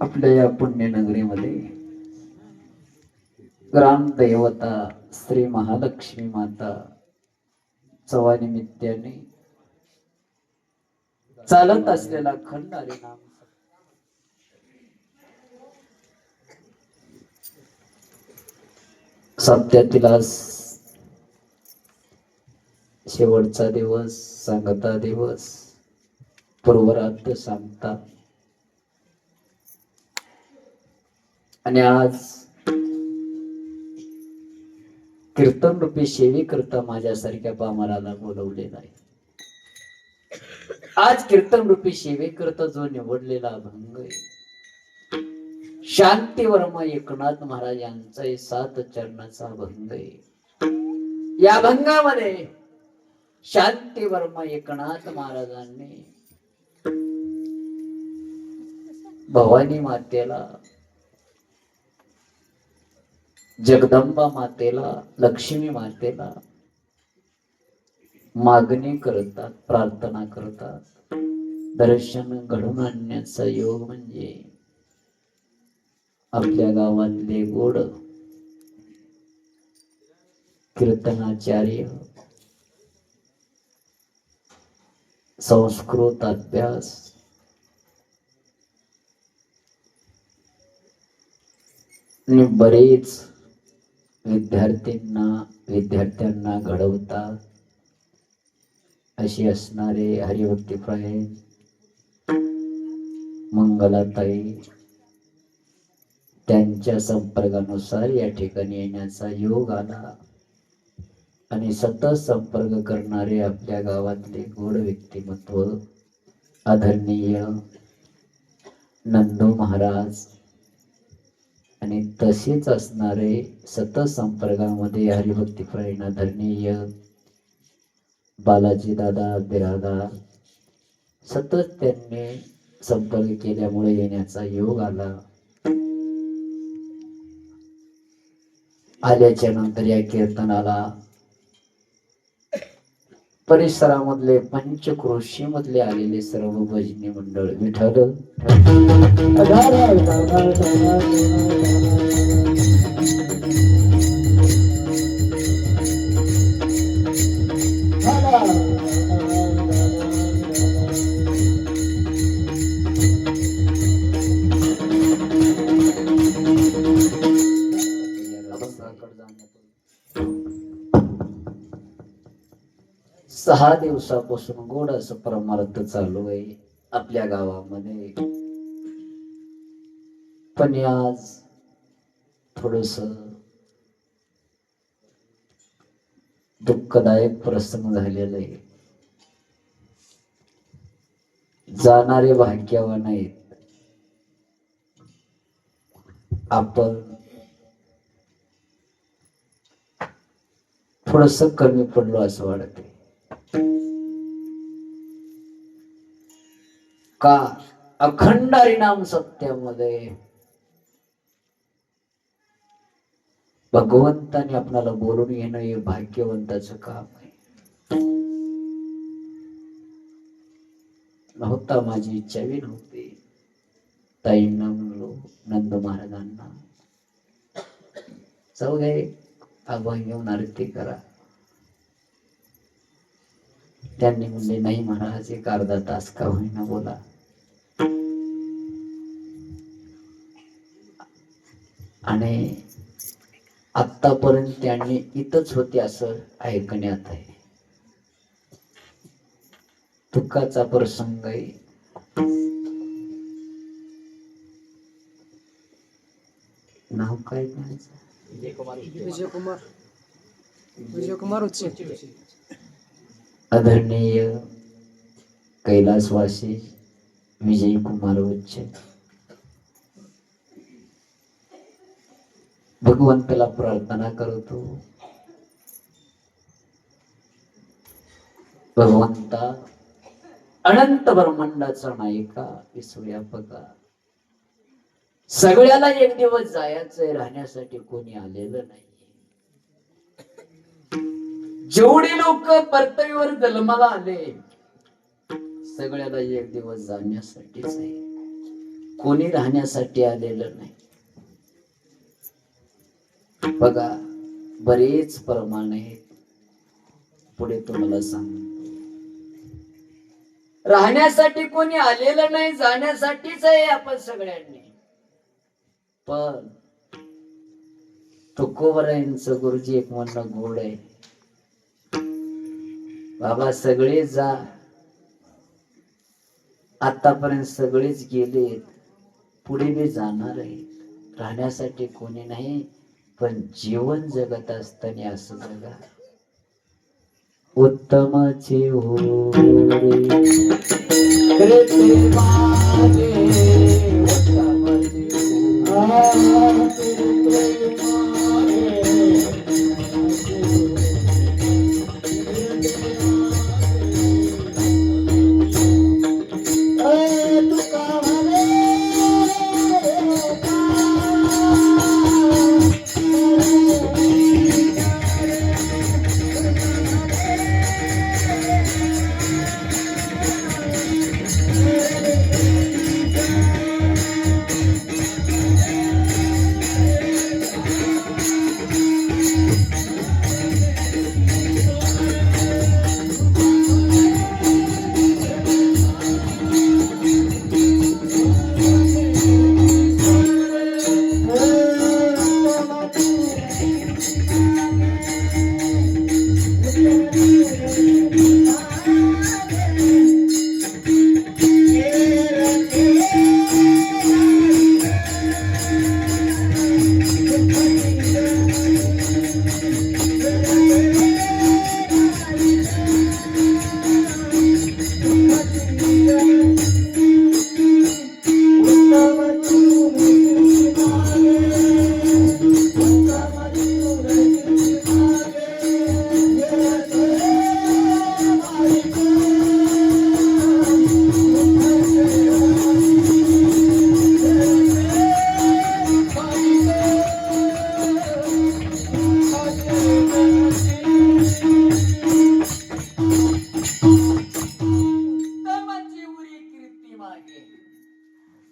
आपल्या या पुण्यनगरीमध्ये ग्रामदैवता श्री महालक्ष्मी माता चवा निमित्ताने चालत असलेला खंड हरिनाम सप्त्यातील आज शेवटचा दिवस, सांगता दिवस, पूर्वरात्र सांगता. आणि आज कीर्तन रूपी सेवे करता माझ्यासारख्या पामराला बोलवलेला आहे. आज कीर्तन रूपी सेवे करता जो निवडलेला अभंग आहे, शांती वर्मा एकनाथ महाराज यांचा 7 चरणाचा अभंग आहे. या अभंगामध्ये शांती वर्मा एकनाथ महाराजांनी भवानी मातेला, जगदंबा मातेला, लक्ष्मी मातेला मागणी करतात, प्रार्थना करतात. दर्शन घडून आणण्याचा योग म्हणजे आपल्या गावातले गोड कीर्तनाचार्य, संस्कृत अभ्यास, आणि बरेच विद्यार्थ्यांना घडवतात अशी असणारे हरिभक्ती फ्रेंड मंगलाताई, त्यांच्या संपर्कानुसार या ठिकाणी येण्याचा योग आला. आणि सतत संपर्क करणारे आपल्या गावातले गोड व्यक्तिमत्व आदरणीय नंदू महाराज, आणि तसेच असणारे सतत संपर्कामध्ये हरिभक्ती फ्रेंड आदरणीय बालाजी दादा बिरादा, सतत त्यांनी संपर्क केल्यामुळे येण्याचा योग आला. आल्याच्या नंतर या कीर्तनाला परिसरामधले पंचक्रोशी मधले आलेले सर्व भजनी मंडळ विठ्ठल सहा दिवसापासून गोड असं परमार्थ चालू आहे आपल्या गावामध्ये. पण आज थोडस दुःखदायक प्रसंग झालेला आहे. जाणारे भाग्यवान आहेत, आपण थोडस कमी पडलो असं वाटते. का अखंड हरिनाम सत्यामध्ये भगवंताने आपल्याला बोलून येणं हे भाग्यवंताचं काम आहे. नव्हता, माझी इच्छा बी नव्हती. ताईंना म्हणलो, नंद महाराजांना, जाऊ दे अभंग घेऊन आरती करा. त्यांनी म्हणले नाही महाराज, एक अर्धा तास का होईना बोला. आणि आतापर्यंत त्यांनी इथंच होते असं ऐकण्यात आहे. दुःखाचा प्रसंग आहे. नाव काय विजयकुमार आदरणीय कैलासवासी विजय कुमार उच्चे. भगवंताला प्रार्थना करतो, भगवंता अनंत ब्रह्मांडाचा नायका, विश्वव्यापका, सगळ्याला एक दिवस जायचंय, राहण्यासाठी कोणी आलेलं नाही. जेवढे लोक पृथ्वीवर जन्माला आले, सगळ्याला एक दिवस जाण्यासाठीच आहे. कोणी राहण्यासाठी आलेलं नाही. बघा बरेच प्रमाण आहेत, पुढे तुम्हाला सांग. राहण्यासाठी कोणी आलेलं नाही, जाण्यासाठीच आहे आपण सगळ्यांनी. पण तुकोबरायांचं गुरुजी एक म्हणणं गोड आहे, बाबा सगळे जा, आतापर्यंत सगळेच गेलेत, पुढे बी जाणार आहेत. राहण्यासाठी कोणी नाही, पण जीवन जगत असताना असं जगा. उत्तमचे हो रे मागे, उत्तमचे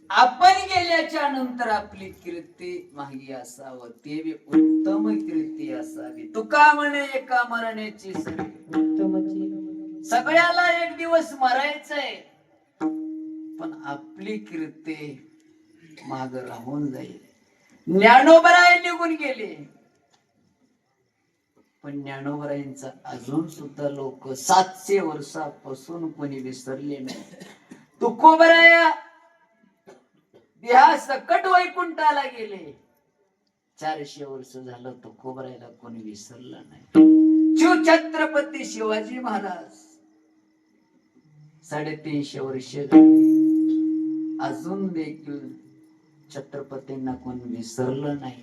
आपण गेल्याच्या नंतर आपली कीर्ती मागे असावं, ते बी उत्तम कीर्ती असावी. तुका म्हणे एका मरण्याची उत्तमची. सगळ्याला एक दिवस मरायचंय, पण आपली कीर्ती माग राहून जाईल. ज्ञानोबराय निघून गेले, पण ज्ञानोबरायांचा अजून सुद्धा लोक 700 वर्षापासून कोणी विसरले नाही. तुकोबराया देहा सकट वैकुंठाला गेले, 400 वर्ष झालं तुकोबरायला कोणी विसरलं नाही. शिव छत्रपती शिवाजी महाराज 350 वर्ष अजून देखील छत्रपतींना कोणी विसरलं नाही.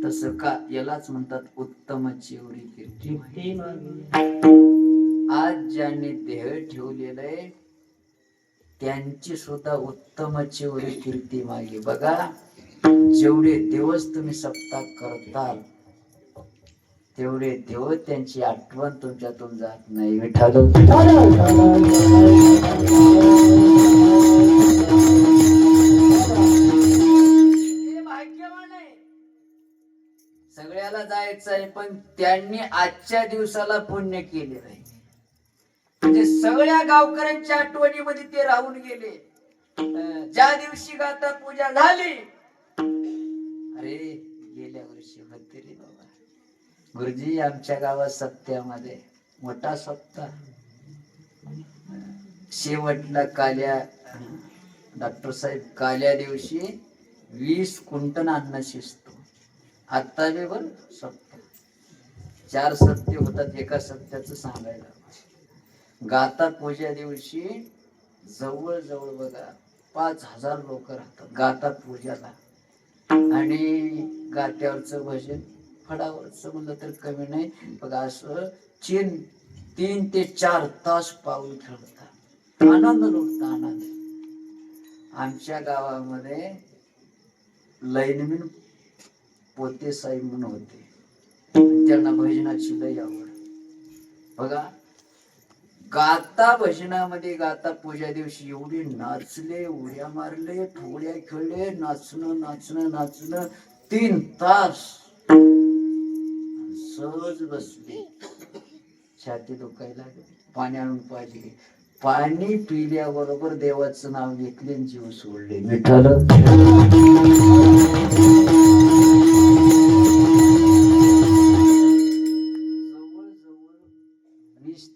तसं का यालाच म्हणतात उत्तम चिवरी कीर्ती. आज ज्यांनी देह ठेवलेलं आहे त्यांची सुद्धा उत्तम चिवरी कीर्ती मागे. बघा जेवढे दिवस तुम्ही सप्ताह करताल तेवढे दिवस त्यांची आठवण तुमच्यातून जात नाही. विठ्ठल भाग्यवान आहे, सगळ्याला जायचं आहे, पण त्यांनी आजच्या दिवसाला पुण्य केले नाही. म्हणजे सगळ्या गावकऱ्यांच्या आठवणीमध्ये ते राहून गेले. ज्या दिवशी गाता पूजा झाली, अरे गेल्या वर्षी होते रे बाबा गुरुजी आमच्या गावात सप्त्यामध्ये मोठा सप्ताह. शेवटला काल्या डॉक्टर साहेब काल्या दिवशी 20 क्विंटल अन्न शिजतो. आता बी बर सप्ताह 4 सप्ते होतात, एका सप्त्याचं सांगायला. गाता पूजा दिवशी जवळ जवळ बघा 5000 लोक राहतात गाता पूजाला. आणि गात्यावरचं भजन फडावरचं म्हणलं तर कमी नाही. बघा असं 3 ते 4 तास पाऊल खेळतात, आनंद लुटता आनंद. आमच्या गावामध्ये लैनमीन पोते साहेब म्हणून होते, त्यांना भजनाची लय आवड. बघा गाता भजनामध्ये गाता पूजा दिवशी एवढे नाचले, उड्या मारले, फुगड्या खेळले, नाचणं नाचणं नाचणं 3 तास सहज बसले. छाती दुखायला लागली, पाणी आणून पाहिजे. पाणी पिल्याबरोबर देवाचं नाव घेतले आणि जीव सोडले. विठ्ठल जवळजवळ 20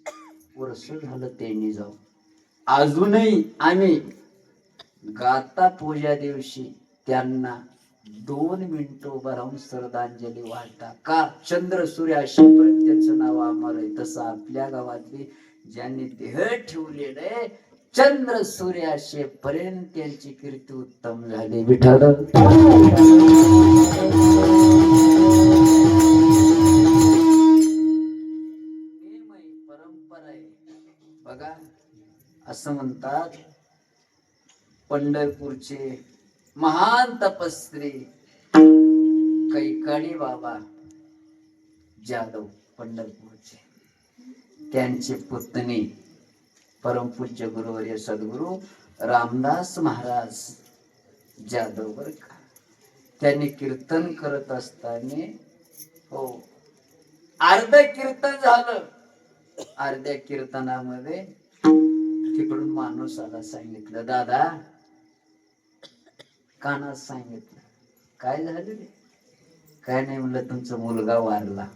वर्ष झालं त्यांनी जाऊन. अजूनही आम्ही गाता पूजा दिवशी त्यांना 2 मिनिटं उभं राहून श्रद्धांजली वाहता. का? चंद्र सूर्य असेपर्यंत त्यांचं नाव अमर आहे. तसं आपल्या गावातली ज्यांनी देह ठेवलेलं आहे, चंद्र सूर्य असेपर्यंत त्यांची कीर्ती उत्तम झाली. विठ्ठल परंपरा आहे बघा. असं म्हणतात, पंढरपूरचे महान तपस्वी कैकाडी बाबा जाधव पंढरपूरचे, त्यांचे पुतणी परमपूज्य गुरुवर्य सद्गुरु रामदास महाराज जाधव बर का, त्यांनी कीर्तन करत असताना हो अर्ध कीर्तन झालं. अर्ध्या कीर्तनामध्ये तिकडून माणूस आला, सांगितलं दादा, कानात सांगितलं काय झालं रे? काय नाही म्हणलं, तुमचा मुलगा वारला.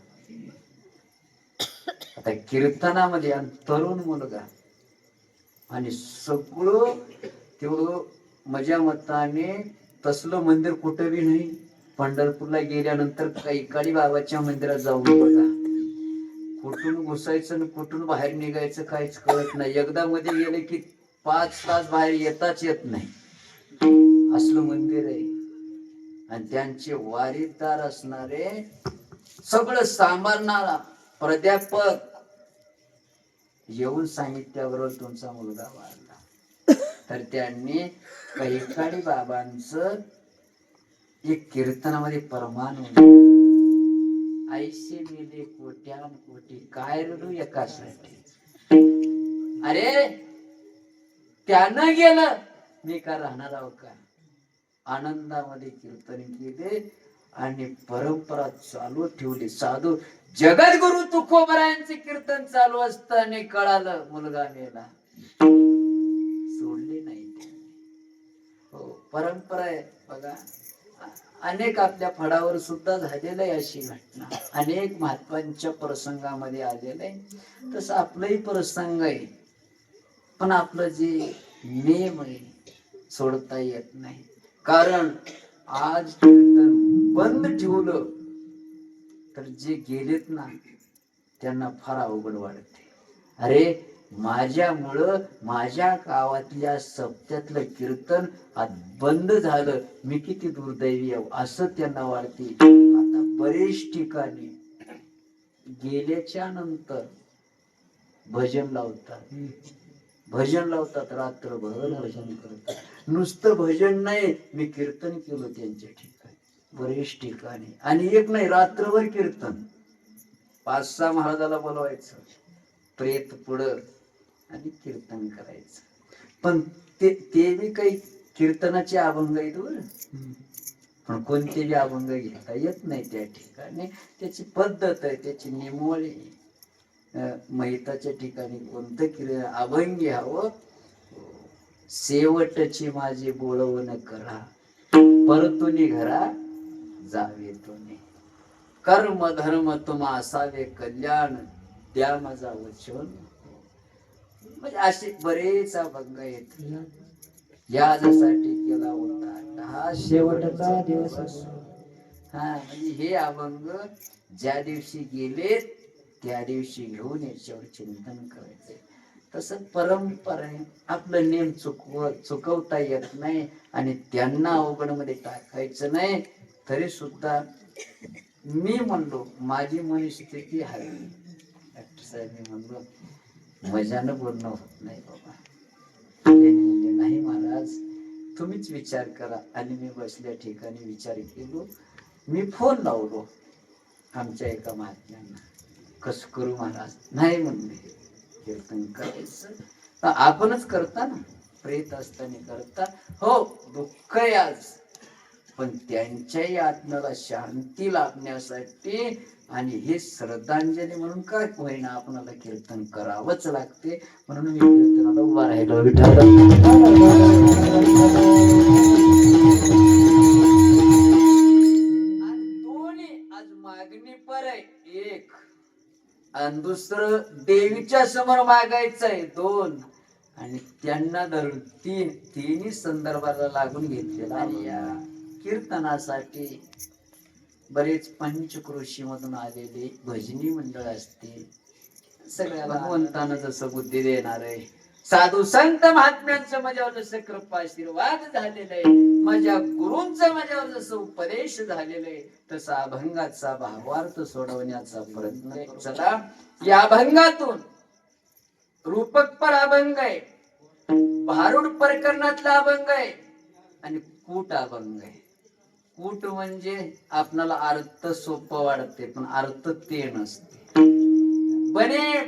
आता कीर्तनामध्ये तरुण मुलगा आणि सगळं तेवढं माझ्या मताने तसलं मंदिर कुठं बी नाही. पंढरपूरला गेल्यानंतर कैकाडी बाबाच्या मंदिरात जाऊन बघा, कुठून घुसायचं आणि कुठून बाहेर निघायचं काहीच कळत नाही. एकदा मध्ये गेले की 5 तास बाहेर येताच येत नाही, असलं मंदिर आहे. आणि त्यांचे वारीदार असणारे सगळं सांभाळणारा प्राध्यापक येऊन सांगितल्याबरोबर तुमचा मुलगा वारला. तर त्यांनी कैकाडी बाबांचं एक कीर्तनामध्ये परमान ऐसे मेले कोट्यान कोटी काय रडू एकासाठी. अरे त्यानं गेलं, मी का राहणार आहो का? आनंदामध्ये कीर्तन केले आणि परंपरा चालू ठेवली. साधू जगद्गुरु तुकोबरायांचे कीर्तन चालू असताना कळालं मुलगा मेला, सोडले नाही. हो परंपरा आहे बघा. अनेक आपल्या फळावर सुद्धा झालेलं आहे अशी घटना, अनेक महात्मांच्या प्रसंगामध्ये आलेलं आहे. तसं आपलंही प्रसंग आहे, पण आपलं जे नेम आहे सोडता येत नाही. कारण आज कीर्तन बंद ठेवलं तर जे गेलेत ना त्यांना फार अवघड वाटते. अरे माझ्यामुळं माझ्या गावातल्या सप्त्यातलं कीर्तन आज बंद झालं, मी किती दुर्दैवी आहे असं त्यांना वाटते. आता बरेच ठिकाणी गेल्याच्या नंतर भजन लावतात, भजन लावतात, रात्रभर भजन करतात. नुसतं भजन नाही, मी कीर्तन केलं त्यांच्या ठिकाणी बरेच ठिकाणी. आणि एक नाही, रात्रभर कीर्तन. 5-6 महाराजाला बोलवायचं, प्रेत पुढं आणि कीर्तन करायचं. पण ते बी काही कीर्तनाचे अभंग आहेत बरं, पण कोणते बी अभंग घेता येत नाही त्या ठिकाणी. त्याची पद्धत आहे, त्याची निमोळी. मैताच्या ठिकाणी कोणतं अभंग घ्यावं, शेवटची माझी बोलवण करा, परतुनी घरा जावे तुम्ही, कर्म धर्म तुम्हा असावे कल्याण, द्या माझा वचन. म्हणजे असे बरेच अभंग आहेत. यासाठी केला होता हा शेवटचा दिवस. हा म्हणजे हे अभंग ज्या दिवशी गेले त्या दिवशी घेऊन याच्यावर चिंतन करायचे. तसं परंपरा आपलं नेम चुकवता येत नाही आणि त्यांना अवघड मध्ये टाकायचं नाही. तरी सुद्धा मी म्हणलो माझी मनस्थिती आहे. डॉक्टर साहेब मी म्हणलो मजानं बोलणं होत नाही बाबा. म्हणजे नाही महाराज तुम्हीच विचार करा. आणि मी बसल्या ठिकाणी विचार केलो. मी फोन लावलो आमच्या एका महात्म्यांना, कसं करू महाराज? नाही म्हणले कीर्तन करायचं. तर आपणच करता ना, प्रेत असताना करता. हो, दुःख आहे आज, पण त्यांच्याही आत्म्याला शांती लाभण्यासाठी आणि हे श्रद्धांजली म्हणून काय होईना आपणाला कीर्तन करावंच लागते. म्हणून मी कीर्तनाला उभा राहिलो. विठ्ठल आज मागणी पर आहे एक, आणि दुसरं देवीच्या समोर मागायचं आहे दोन, आणि त्यांना धरून तीन. तिन्ही संदर्भाला लागून घेतलेला. आणि या कीर्तनासाठी बरेच पंचक्रोशी मधून आलेले भजनी मंडळ असते. सगळ्या भगवंतानं जसं बुद्धी देणार आहे, साधू संत महात्म्यांचं माझ्यावर जसं कृपाशीर्वाद झालेलं आहे, माझ्या गुरूंचं माझ्यावर जसं उपदेश झालेलं आहे, तसा अभंगाचा भावार्थ सोडवण्याचा प्रयत्न आहे. चला, या अभंगातून रूपक पर अभंग आहे, भारूड प्रकरणातला अभंग आहे, आणि कूट अभंग आहे. कूट म्हणजे आपल्याला अर्थ सोपं वाटते, पण अर्थ ते नसते.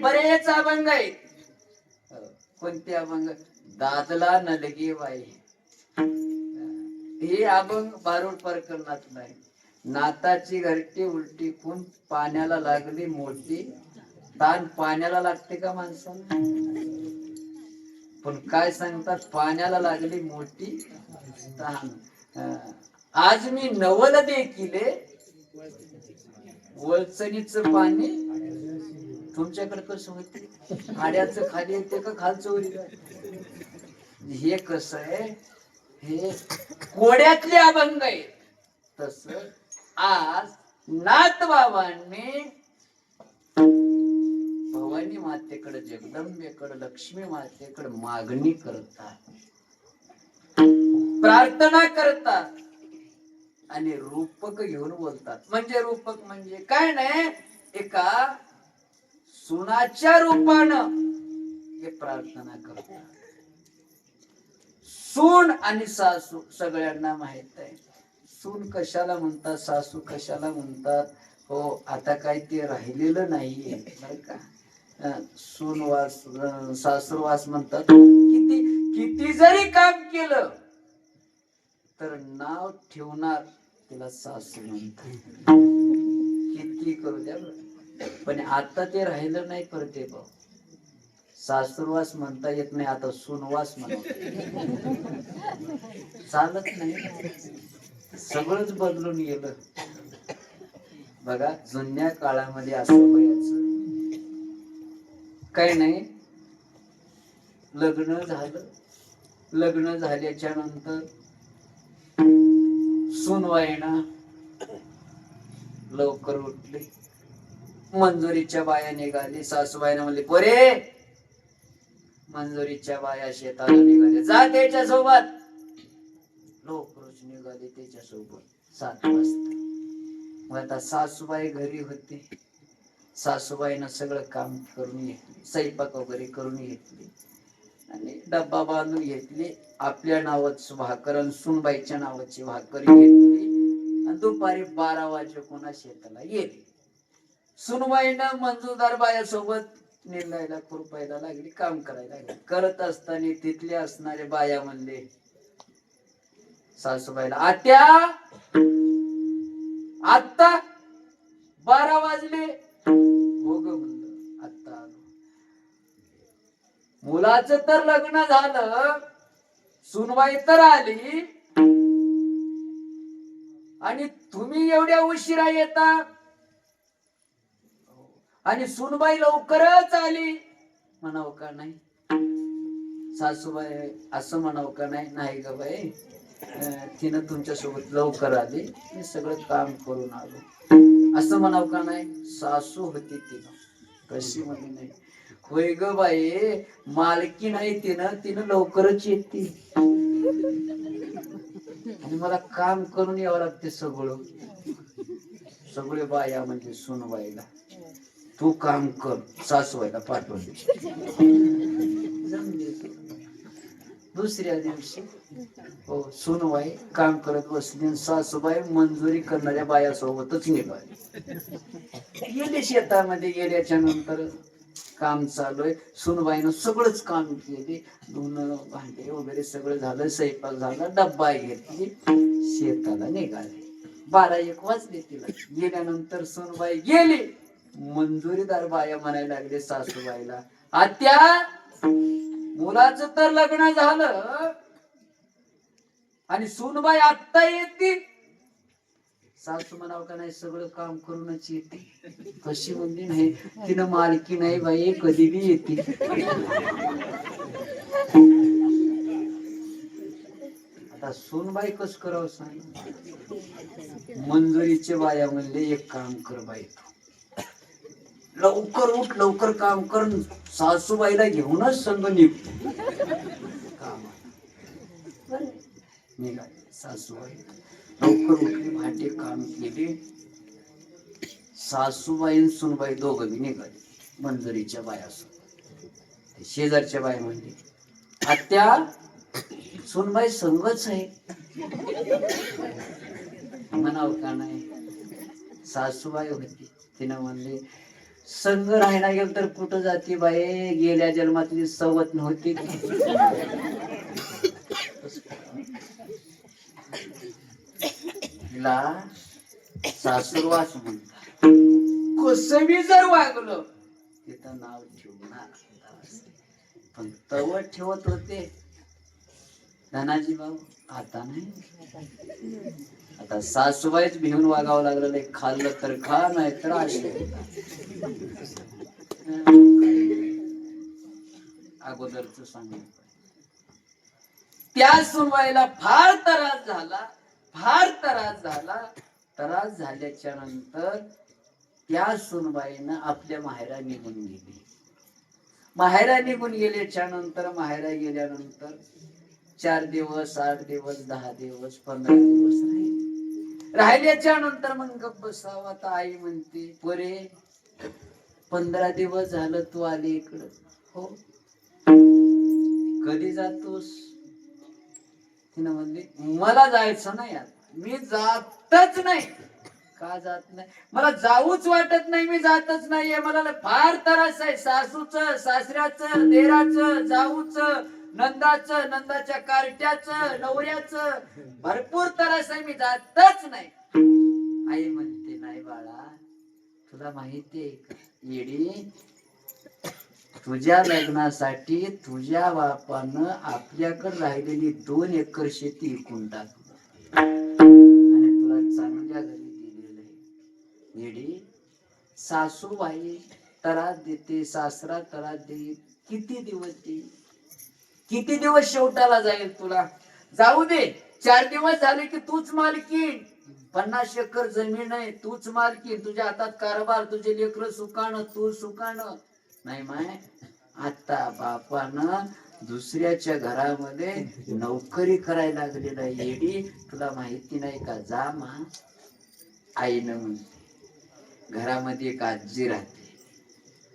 बरेच अभंग आहेत. कोणते अभंग? दादला नलगे बाई, हे अभंग भारूड प्रकरणात नाही. नाताची घरटी उलटी खून, पाण्याला लागली मोठी ताण. पाण्याला लागते का माणसाला? पण काय सांगतात, पाण्याला लागली मोठी ताण. आज मी नवल देखिले वळचणीचं पाणी. तुमच्याकडे कसं होते? आड्याचं खाली येते का खालचं वर येते? हे कसं आहे, हे कोड्यातले अभंग आहे. तस आज नाथ बाबांनी भवानी मातेकडे, जगदंबेकडे, लक्ष्मी मातेकडे मागणी करतात, प्रार्थना करतात, आणि रूपक घेऊन बोलतात. म्हणजे रूपक म्हणजे काय नाही, एका सुनाच्या रूपानं हे प्रार्थना करतात. सून आणि सासू सगळ्यांना माहित आहे. सून कशाला म्हणतात, सासू कशाला म्हणतात. हो, आता काही ते राहिलेलं नाहीये बरं का. सूनवास, सासूरवास म्हणतात. किती किती जरी काम केलं तर नाव ठेवणार तिला सासू म्हणतात. किती करू द्या, पण आता ते राहिलं नाही. परते भाऊ, सासूरवास म्हणता येत नाही, आता सुनवास म्हणत चालत नाही. सगळंच बदलून गेलं बघा. जुन्या काळामध्ये असं व्हायचं काही नाही. लग्न झालं, लग्न झाल्याच्या नंतर सुनवाईना लवकर उठली, मंजुरीच्या बाया निघाली. सासूबाईना म्हणले, पोरे मंजुरीच्या बाया शेताला निघाले, जा त्याच्या सोबत. लवकरच निघाले त्याच्या सोबत 7 वाजता. मग आता सासूबाई घरी होते. सासूबाईनं सगळं काम करून घेतले, स्वयंपाक वगैरे करून घेतली, आणि डब्बा बांधून घेतली. आपल्या नावाची भाकर आणि सुनबाईच्या नावाची भाकर घेतली, आणि दुपारी 12 वाजे कोणा शेताला गेली. सुनबाईनं मंजूरदार बायासोबत निंदायला खुरपायला लागली, काम करायला लागली. करत असताना तिथले असणारे बाया म्हणले सासूबाईला, आत्या आत्ता 12 वाजले. हो ग म्हणलं, आत्ता आलो. मुलाचं तर लग्न झालं, सुनबाई तर आली, आणि तुम्ही एवढ्या उशिरा येता. आणि सुनबाई लवकरच आली म्हणाव का नाही? सासूबाई असं म्हणाव का नाही? नाही ग बाई, तिनं तुमच्या सोबत लवकर आली, मी सगळं काम करून आलो असं म्हणाव का नाही? सासू होती तिनं, कशी म्हणे नाही. होय ग बाई, मालकी नाही तिनं लवकरच येते, आणि मला काम करून यावं लागते सगळं. सगळे बाया म्हणजे सुनबाईला, तू काम कर, सासूबाईला पाठवून. दुसऱ्या दिवशी हो, सुनबाई काम करत बसली, सासूबाई मंजुरी करणाऱ्या बायासोबतच निघाली. गेले शेतामध्ये. गेल्याच्या नंतर काम चालू आहे. सुनबाईनं सगळंच काम केले, धुणं भांडे वगैरे सगळं झालं, स्वयंपाक झाला, डब्बा घेतली, शेताला निघाले. 12-1 वाजले तिला. गेल्यानंतर सुनबाई गेली. मंजुरीदार बाया म्हणायला लागले सासूबाईला, आत्या मुलाचं तर लग्न झालं आणि सुनबाई आत्ता येते. सासू म्हणाव का नाही सगळं काम करूनच येते. कशी म्हणली, नाही तिनं मालकी नाही बाई, कधी बी येते. आता सुनबाई कस करावं सांग. मंजुरीचे बाया म्हणले, एक काम कर बाई, लवकर उठ, लवकर काम कर, सासूबाईला घेऊनच संग निघतो. निघाले सासूबाई, लवकर उठली, भांडे काम केले. सासूबाई आणि सुनबाई दोघं बी निघाले मंजुरीच्या बायासोबत. शेजारच्या बाया म्हणले, आत्या सुनबाई संगच आहे. म्हणाव का नाही. सासूबाई होती, तिनं म्हणले, संग राहायला गेल तर कुठं जाते बाई, गेल्या जन्मातली सवत नव्हती. तिला सासूरवास म्हणतात. कसं बी जर वागलं तिथं नाव ठेवणार, पण तव ठेवत होते धनाजी भाऊ, आता नाही. आता सासूबाईच भिवून वागावं लागलं. खाल्लं तर खा, नाही तर असे. अगोदरच सांगितलं. त्या सुनबाईला फार त्रास झाला, फार त्रास झाला. त्रास झाल्याच्या नंतर त्या सुनबाईनं आपल्या माहेरा निघून गेली. माहेरा निघून गेल्याच्या नंतर, माहेरा गेल्यानंतर 4 दिवस, 8 दिवस, 10 दिवस, 15 दिवस राहिल्याच्या नंतर मग गप्प बसावं. आता आई म्हणते, पोरे 15 दिवस झालं तू आली इकडं. हो, कधी जातोस. तिनं म्हणली, मला जायचं नाही, आता मी जातच नाही. का जात नाही, मला जाऊच वाटत नाही, मी जातच नाहीये. मला फार त्रास आहे, सासूचं, सासऱ्याचं, देराचं, जाऊचं, नंदाचं, नंदाच्या कार्ट्याचं, नवऱ्याचं भरपूर त्रास आहे, मी जातच नाही. आई म्हणते, नाही बाळा, तुला माहितीये का येडी, तुझ्या लग्नासाठी तुझ्या बापानं आपल्याकडे राहिलेली 2 एकर शेती विकून टाकली आणि तुला चांगल्या घरी दिलेलं आहे. येडी, सासूबाई त्रास देते, सासरा त्रास देईल, किती दिवस देईल, किती दिवस शेवटाला जाईल तुला. जाऊ दे, 4 दिवस झाले की तूच मालकीन. 50 एकर जमीन आहे, तूच मालकीन. तुझ्या हातात कारभार, तुझे लेकरं सुकाणं, तू सुकाणं. नाही माय, आता बापानं दुसऱ्याच्या घरामध्ये नोकरी करायला लागलेला येडी, तुला माहिती नाही का. जा मा. आईनं म्हणते, घरामध्ये एक आजी राहते.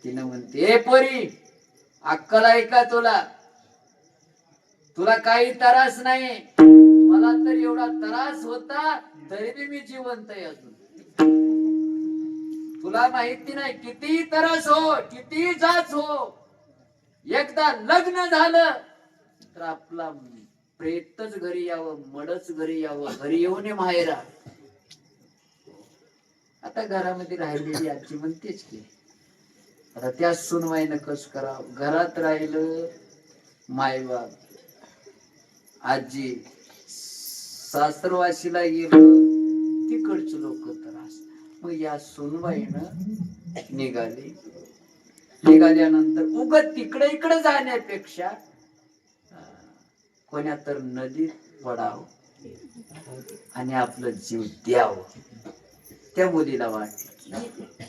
तिनं म्हणते, ए पोरी, अक्कल आहे का तुला, तुला काही त्रास नाही. मला तर एवढा त्रास होता तरी बी मी जिवंत आहे अजून. तुला माहिती नाही, किती त्रास हो, किती जाच हो, एकदा लग्न झालं तर आपला प्रेतच घरी यावं, मडच घरी यावं, घरी येऊन माहेरा. आता घरामध्ये राहिलेली आजी म्हणतेच की, आता त्या सुनवाईनं कस करावं. घरात राहिलं मायबाप, आजी, सासरवाशीला गेलं तिकडचे लोक त्रास. मग या सुनबाईनं निघाल्यानंतर उगत तिकडे इकडे जाण्यापेक्षा कोण्या तर नदीत पडावं आणि आपलं जीव द्यावं. त्या मुलीला वाटलं.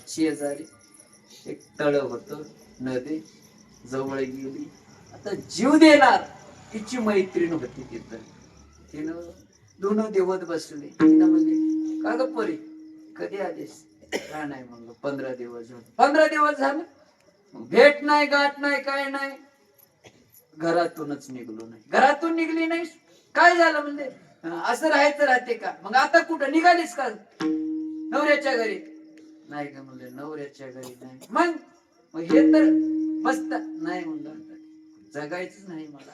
शेजारी एक तळ होत, नदी जवळ गेली, आता जीव देणार. तिची मैत्रीण होती तिथं, तिनं दोन देवत बसले. तिनं म्हणले, का ग पोरी, कधी आलीस. का नाही म्हणलं, 15 दिवस झाले. 15 दिवस झालं, भेट नाही, गाठ नाही, काय नाही. घरातूनच निघलो नाही. घरातून निघली नाही, काय झालं म्हणजे, असं राहायचं राहते का. मग आता कुठं निघालीस का. नवऱ्याच्या घरी. नाही का म्हणले, नवऱ्याच्या घरी नाही. मग मग हे तर बसता नाही म्हणलं, जगायचंच नाही मला.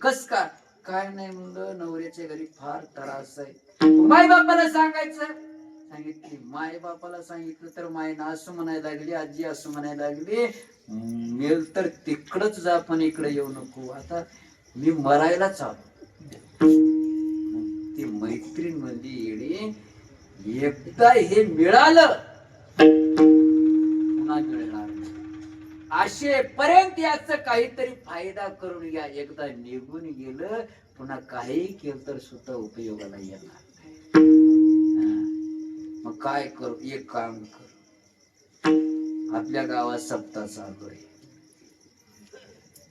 कस काय नाही म्हणलं, नवऱ्याच्या घरी फार त्रास आहे. माय बापाला सांगायचं, सांगितली. माय बापाला सांगितलं तर मायना असं म्हणायला लागली, आजी असं म्हणायला लागली, मेल तर तिकडच जा पण इकडे येऊ नको. आता मी मरायलाच आलो. ती मैत्रीण म्हणजे येडी, एकदा हे मिळालं पुन्हा मिळणार नाही. अशेपर्यंत याचा काहीतरी फायदा करून घ्या. एकदा निघून गेलं पुन्हा काही केलं तर सुद्धा उपयोगाला येणार नाही. मग काय करू, एक काम कर. आपल्या गावात सप्ताह चालू आहे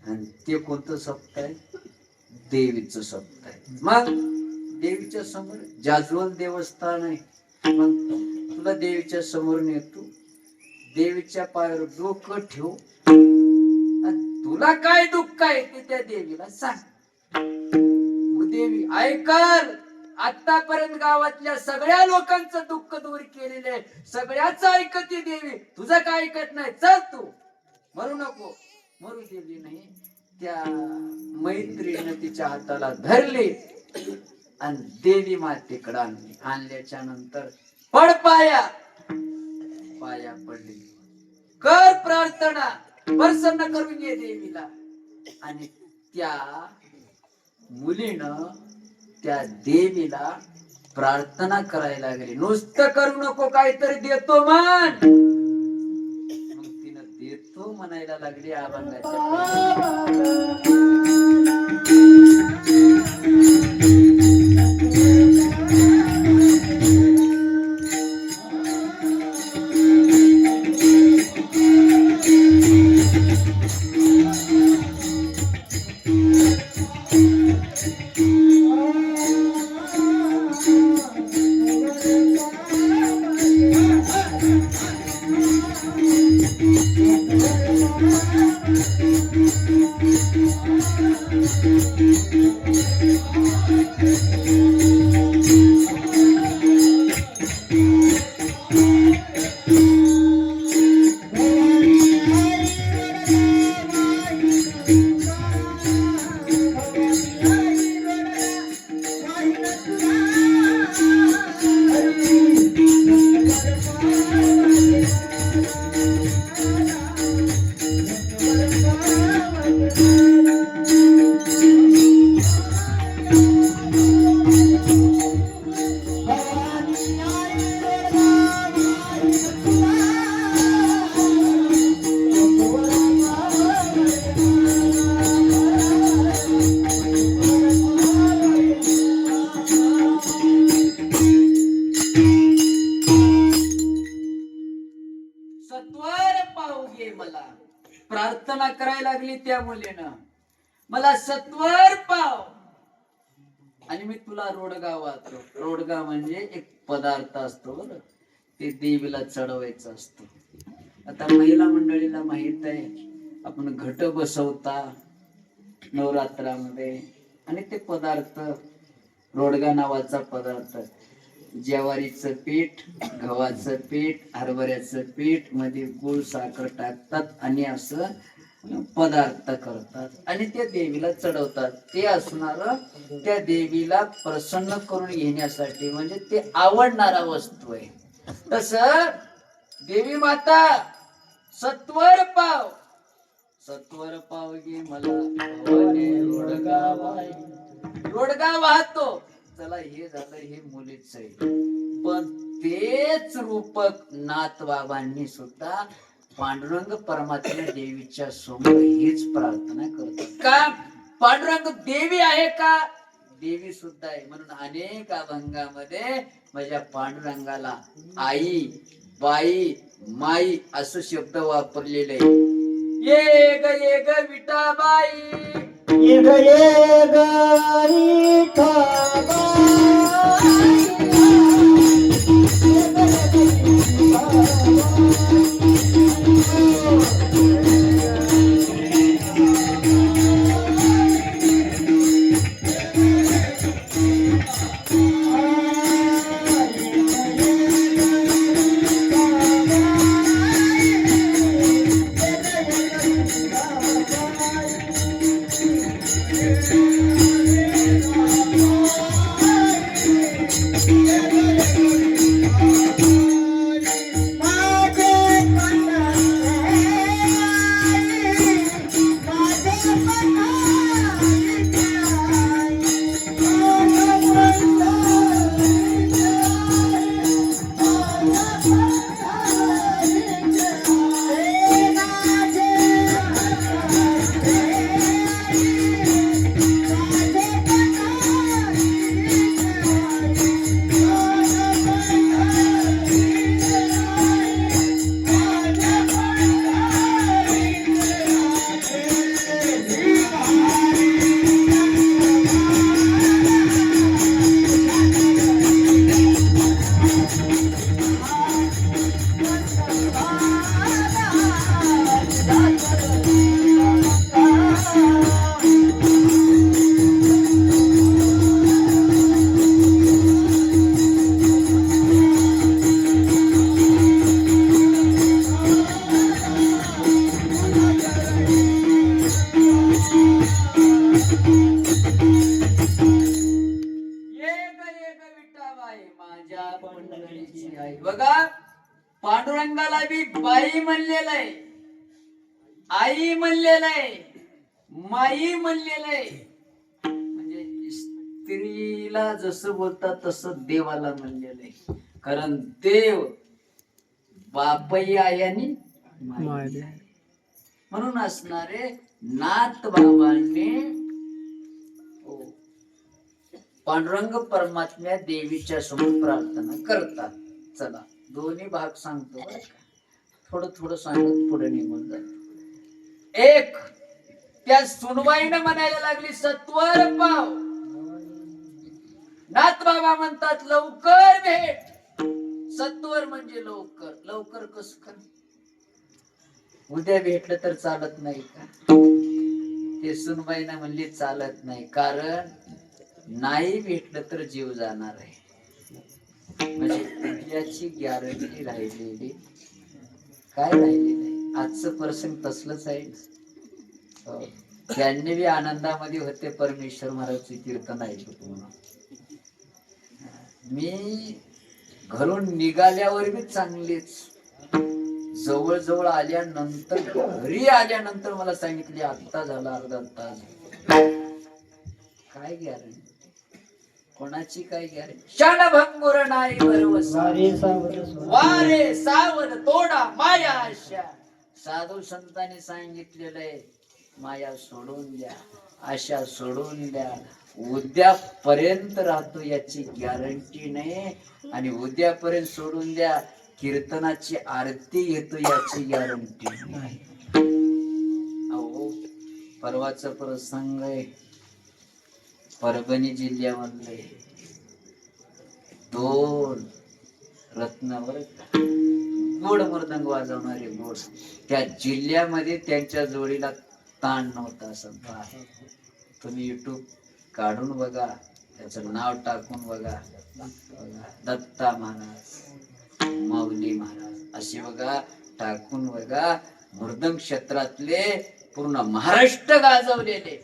आणि ते कोणतं सप्ताह आहे? देवीचं सप्ताह आहे. मग देवीच्या समोर जाजवल देवस्थान आहे. मग तुला देवीच्या समोर नेतो, देवीच्या पायावर डोकं ठेव, तुला काय दुःख आहे ते त्या देवीला सांग. देवी ऐकल. आतापर्यंत गावातल्या सगळ्या लोकांचं दुःख दूर केलेलं आहे, सगळ्याच ऐकते देवी, तुझं काय ऐकत नाही. चल तू मरू नको. मरू दिली नाही. त्या मैत्रीनं तिच्या हाताला धरली आणि देवी मातेकडे आणली. आणल्याच्या नंतर पड पाया पडली, कर प्रार्थना, प्रसन्न करून घे देवीला. आणि त्या मुलीनं त्या देवीला प्रार्थना करायला लागली. नुसतं करू नको, काहीतरी देतो म्हण. मग तिनं देतो म्हणायला लागली. अभंगाच्या प्रार्थना करायला लागली त्या मुलीनं, मला सत्वर पाव. आणि मी तुला रोडगा वाचतो. रोडगा म्हणजे एक पदार्थ असतो बरं, ते देवीला चढवायचं असतो. आता महिला मंडळीला माहित आहे, आपण घट बसवता नवरात्रामध्ये, आणि ते पदार्थ रोडगा नावाचा पदार्थ, ज्वारीचं पीठ, गव्हाचं पीठ, हरभऱ्याचं पीठ, मध्ये गुळ साखर टाकतात आणि असं पदार्थ करतात आणि त्या देवीला चढवतात. ते असणार त्या देवीला प्रसन्न करून घेण्यासाठी, म्हणजे ते आवडणारा वस्तू आहे. तस देवी माता सत्वर पाव, सत्वर पाव घे मला रोडगा वाहतो. चला हे झालं, हे मुलीच आहे. पण तेच रूपक नाथ बाबांनी सुद्धा पांडुरंग परमात्मा देवीच्या समोर हीच प्रार्थना करतात. का पांडुरंग देवी आहे का? देवी सुद्धा आहे. म्हणून अनेक अभंगामध्ये माझ्या पांडुरंगाला आई, बाई, माई असं शब्द वापरलेले आहे. ये ग विठाबाई, ये ग एक एक विठाबाई माझ्या पंढरीची आई. बघा पांडुरंगाला बी बाई म्हणलेलं आहे, आई म्हणलेलं आहे, माई म्हणलेलं आहे. म्हणजे स्त्रीला जसं बोलतात तसं देवाला म्हणलेलं आहे. कारण देव बापही आहे आणि माई आहे. म्हणून असणारे नाथ बाबांनी पांडुरंग परमात्म्या देवीच्या समोर प्रार्थना करतात. चला दोन्ही भाग सांगतो बरं का. थोडं थोडं सांगत पुढे निघून जातो. एक, त्या सुनबाईनं म्हणायला लागली सत्वर पाव. नाथ बाबा म्हणतात लवकर भेट. सत्वर म्हणजे लवकर. लवकर कस कर, उद्या भेटलं तर चालत नाही का? ते सुनबाईनं म्हणली चालत नाही, कारण नाही भेटलं तर जीव जाणार आहे. म्हणजे उद्याची गॅरंटी राहिलेली काय राहिली नाही. आजचं प्रसंग तसलंच आहे. त्यांनी बी आनंदामध्ये होते. परमेश्वर महाराजचे कीर्तन ऐकतो म्हणून मी घरून निघाल्यावर बी चांगलीच, जवळ आल्यानंतर, घरी आल्यानंतर मला सांगितले आत्ता झाला अर्धा तास. काय गॅरंटी, कोणाची काय गॅरंटी? क्षणभंगुर नाही बरवस वारे सावन तोडा माया आशा. साधू संतांनी सांगितलेलं आहे माया सोडून द्या, आशा सोडून द्या. उद्यापर्यंत राहतो याची गॅरंटी नाही, आणि उद्यापर्यंत सोडून द्या कीर्तनाची आरती घेतो याची गॅरंटी नाही. अहो परवाचा प्रसंग आहे. परभणी जिल्ह्यामधले 2 रत्नावर गोड मृदंग वाजवणारे गोड, त्या जिल्ह्यामध्ये त्यांच्या जोडीला ताण नव्हता. असं तुम्ही युट्यूब काढून बघा, त्याचं नाव टाकून बघा. दत्ता महाराज, माऊली महाराज असे बघा, टाकून बघा. मृदंग क्षेत्रातले पूर्ण महाराष्ट्र गाजवलेले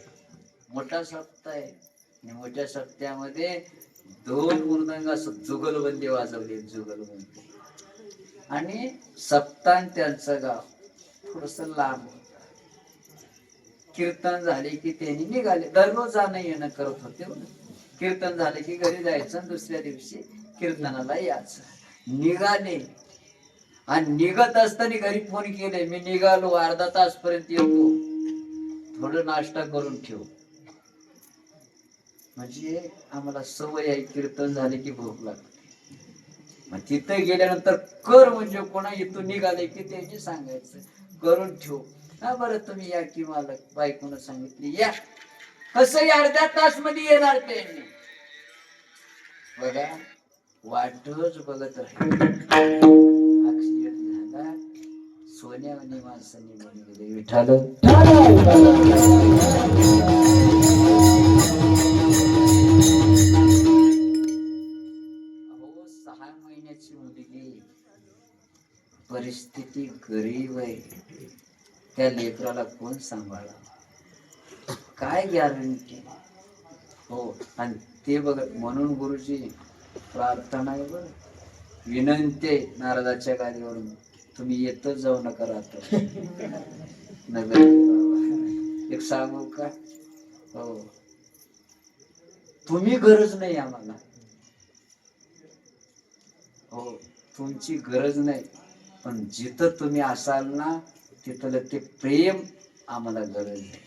मोठा सप्ताह आहे. आणि मोठ्या सप्त्यामध्ये 2 मृदंग असं जुगलबंदी वाजवले, जुगलबंदी. आणि सप्ताह त्यांचं गाव थोडस लांब होतं. कीर्तन झाले की त्यांनी निघाले. दररोज जाणं येणं करत होते. कीर्तन झाले की घरी जायचं, दुसऱ्या दिवशी कीर्तनाला यायचं. निघाले आणि निघत असताना घरी फोन केले, मी निघालो, अर्धा तास पर्यंत येतो, थोडं नाश्ता करून ठेव. म्हणजे आम्हाला सवय आहे, कीर्तन झाले की भूक लागते. मग तिथे गेल्यानंतर कर म्हणजे कोणा इथून निघाले की त्यांनी सांगायचं करून ठेव. हा बरं तुम्ही या की मालक. बायकोनं सांगितली या. कसं अर्ध्या तास मध्ये येणार त्यांनी. बघा वाटच बघत राहील. ऍक्सिडेंट झाला, सोन्यावानी माणसांनी म्हणून गेले विठाल. अहो 6 महिन्याची मुलगी, परिस्थिती गरीब आहे. त्या लेकराला कोण सांभाळा, काय गॅरंटी. हो आणि ते बघ, म्हणून गुरुजी प्रार्थना आहे बरं, विनंती आहे नारदाच्या गादीवरून, तुम्ही येतच जाऊ नका राहतो नगर. एक सांगू का, हो तुम्ही गरज नाही आम्हाला, हो तुमची गरज नाही, पण जिथं तुम्ही असाल ना तिथलं ते प्रेम आम्हाला गरज आहे.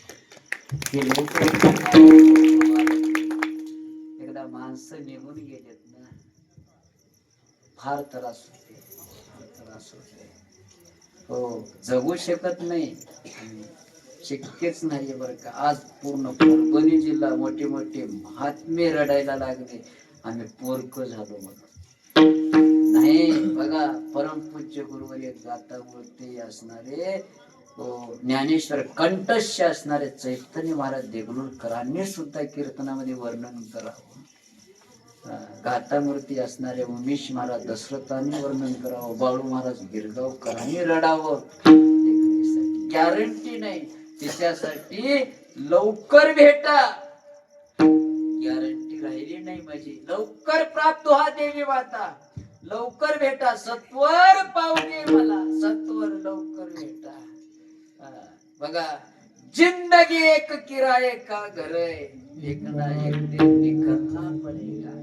एकदा माणसं निघून गेलेत ना, फार त्रास होते, फार त्रास होते. हो जगू शकत नाही, शक्यच नाही बरं का. आज पूर्ण परभणी जिल्हा मोठे मोठे महात्मे रडायला लागले, आम्ही पोरक झालो म्हणून. नाही बघा, परमपूज्य गुरुवर्य गाता मूर्ती असणारे ज्ञानेश्वर कंठस्य असणारे चैतन्य महाराज देगलूरकरांनी सुद्धा कीर्तनामध्ये वर्णन करावं. गाता मूर्ती असणारे उमेश महाराज दशरथांनी वर्णन करावं, बाळू महाराज गिरगावकरांनी रडावं. गॅरंटी नाही, त्याच्यासाठी लवकर भेटा, गॅरंटी राहिली नाही माझी. लवकर प्राप्त व्हा देवी माता, लवकर भेटा, सत्वर पावणे मला, सत्वर लवकर भेटा. बघा, जिंदगी एक किराये का घर आहे, एक ना एक दिन निकलना पडेगा.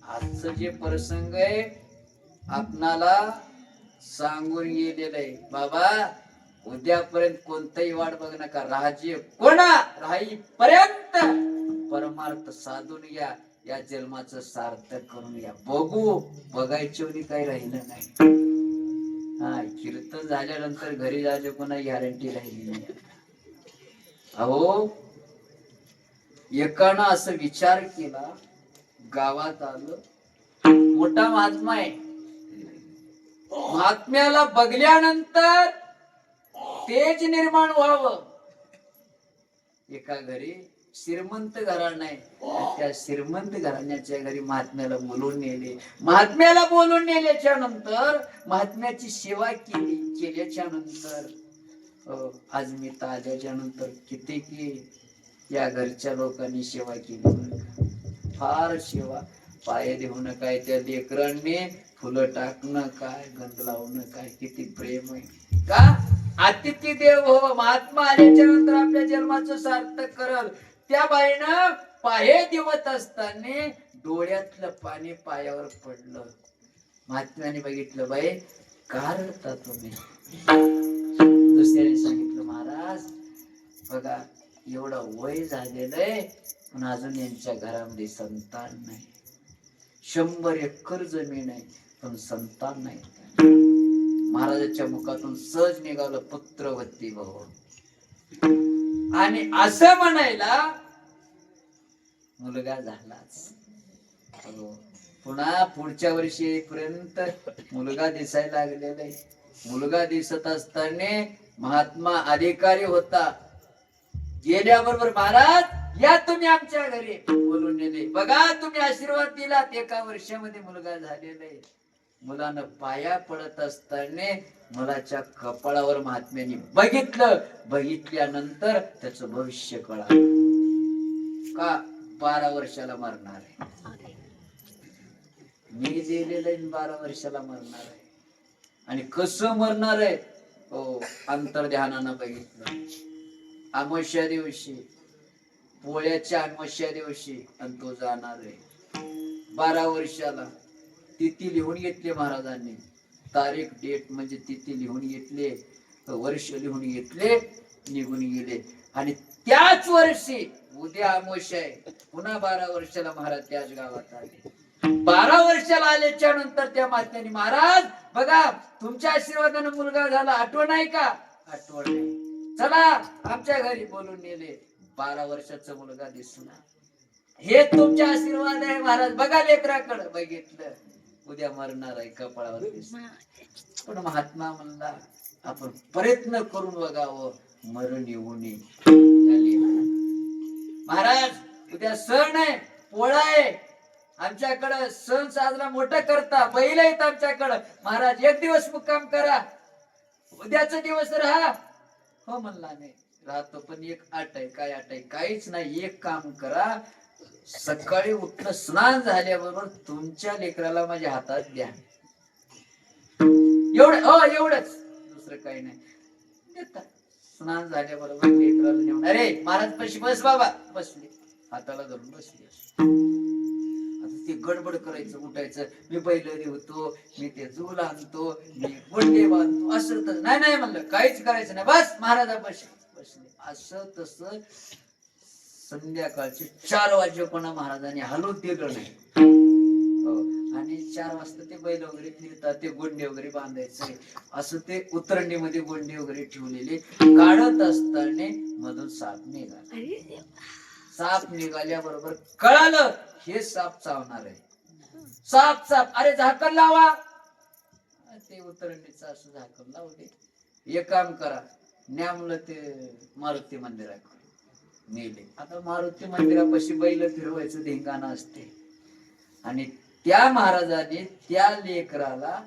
आजचं जे प्रसंग आहे आपणाला सांगून गेलेलं आहे. बाबा उद्यापर्यंत कोणताही वाट बघ नका, राहायचे कोणा राहीपर्यंत परमार्थ साधून घ्या, या जन्माचं सार्थक करून घ्या. बघू बघायचे काही राहिलं नाही. हा कीर्तन झाल्यानंतर घरी जायचे कोणा गॅरंटी राहिली नाही. अहो एकानं असं विचार केला, गावात आलं, मोठा महात्मा आहे, महात्म्याला बघल्यानंतर तेज निर्माण व्हावं. एका घरी श्रीमंत घराणं आहे, त्या श्रीमंत घराण्याच्या घरी महात्म्याला बोलून नेले. महात्म्याला बोलून नेल्याच्या नंतर महात्म्याची सेवा केल्याच्या नंतर आज मी आल्याच्या नंतर किती की या घरच्या लोकांनी सेवा केली, फार सेवा. पाय देऊन काय, त्या लेकरांनी फुलं टाकणं काय, गंध लावणं काय, किती प्रेम आहे का. अतिथी देव हो, महात्मा आल्याच्या नंतर आपल्या जन्माचं सार्थक करल. त्या बाईनं पाहे दिवत असताना डोळ्यातलं पाणी पायावर पडलं. महात्म्याने बघितलं, बाई का रडता तुम्ही. दुसऱ्याने सांगितलं, महाराज बघा एवढं वय झालेलं आहे पण अजून यांच्या घरामध्ये संतान नाही. 100 एकर जमीन आहे पण संतान नाही. महाराजाच्या मुखातून सहज निघालं, पुत्रवती भव. आणि असं म्हणायला मुलगा झालाच. पुन्हा पुढच्या वर्षी पर्यंत मुलगा दिसायला लागलेला आहे. मुलगा दिसत असताना महात्मा अधिकारी होता, गेल्याबरोबर महाराज या तुम्ही आमच्या घरी बोलून नेले. बघा तुम्ही आशीर्वाद दिलात, एका वर्षामध्ये मुलगा झालेला आहे. मुलानं पाया पडत असताना मुलाच्या कपाळावर महात्म्याने बघितलं. बघितल्यानंतर त्याचं भविष्य कळालं. का 12 वर्षाला मरणार आहे, मी दिलेलं आहे, 12 वर्षाला मरणार आहे. आणि कसं मरणार आहे, हो अंतर्ध्यानानं बघितलं. अमावस्या दिवशी, पोळ्याच्या अमावस्या दिवशी आणि तो जाणार आहे 12 वर्षाला. तिथी लिहून घेतली महाराजांनी, तारीख डेट म्हणजे तिथी लिहून घेतले, वर्ष लिहून घेतले, निघून गेले. आणि त्याच वर्षी उद्या अमावस्या आहे, पुन्हा 12 वर्षाला महाराज त्याच गावात आले. 12 वर्षाला आल्याच्या नंतर त्या महात्म्याने, महाराज बघा तुमच्या आशीर्वादाने मुलगा झाला, आठवण आहे का. आठवण नाही, चला आमच्या घरी बोलून नेले. 12 वर्षाचा मुलगा दिसला. हे तुमचे आशीर्वाद आहे महाराज. बघा लेकराकडे बघितलं, उद्या मरणार आहे, कपाळावर दिसलं. पण महात्मा म्हणला आपण प्रयत्न करून बघावं, मरण येऊ नये. महाराज उद्या सण आहे, पोळा आहे, आमच्याकडं सण साजरा मोठा करता, बैल आहेत आमच्याकडं. महाराज 1 दिवस मुक्काम करा, उद्याचा दिवस राहा. हो म्हणला, नाही राहतो पण एक अट आहे. काय अट आहे, काहीच नाही, एक काम करा, सकाळी उठणं स्नान झाल्याबरोबर तुमच्या लेकराला माझ्या हातात द्या. एवढंच, दुसरं काही नाही. देतात. स्नान झाल्याबरोबर लेकराला नेऊन, अरे महाराज पशी बस बाबा. बसले, हाताला धरून बसले. आता ते गडबड करायचं, उठायचं, मी बैल होतो, मी ते झूल आणतो, मी गोंडे बांधतो, असं तर नाही म्हणलं, काहीच करायचं नाही, बस महाराजा बसले. असं तस संध्याकाळचे 4 वाजेपर्यंत महाराजांनी हलवून दिलं नाही. आणि 4 वाजता ते बैल वगैरे फिरतात, ते गोंडे वगैरे बांधायचे, असं ते उतरंडीमध्ये गोंडे वगैरे ठेवलेले काढत असताना मधून साप निघाला. साप निघाल्याबरोबर कळालं हे साप चावणार आहे. साप, अरे झाकण लावा. ते उतरंडीचं असं झाकण लावले. एक काम करा, न्यामलं ते मारुती मंदिराकडे नेले. आता मारुती मंदिरापाशी बैल फिरवायचं धिंगाणा असते. आणि त्या महाराजाने त्या लेकराला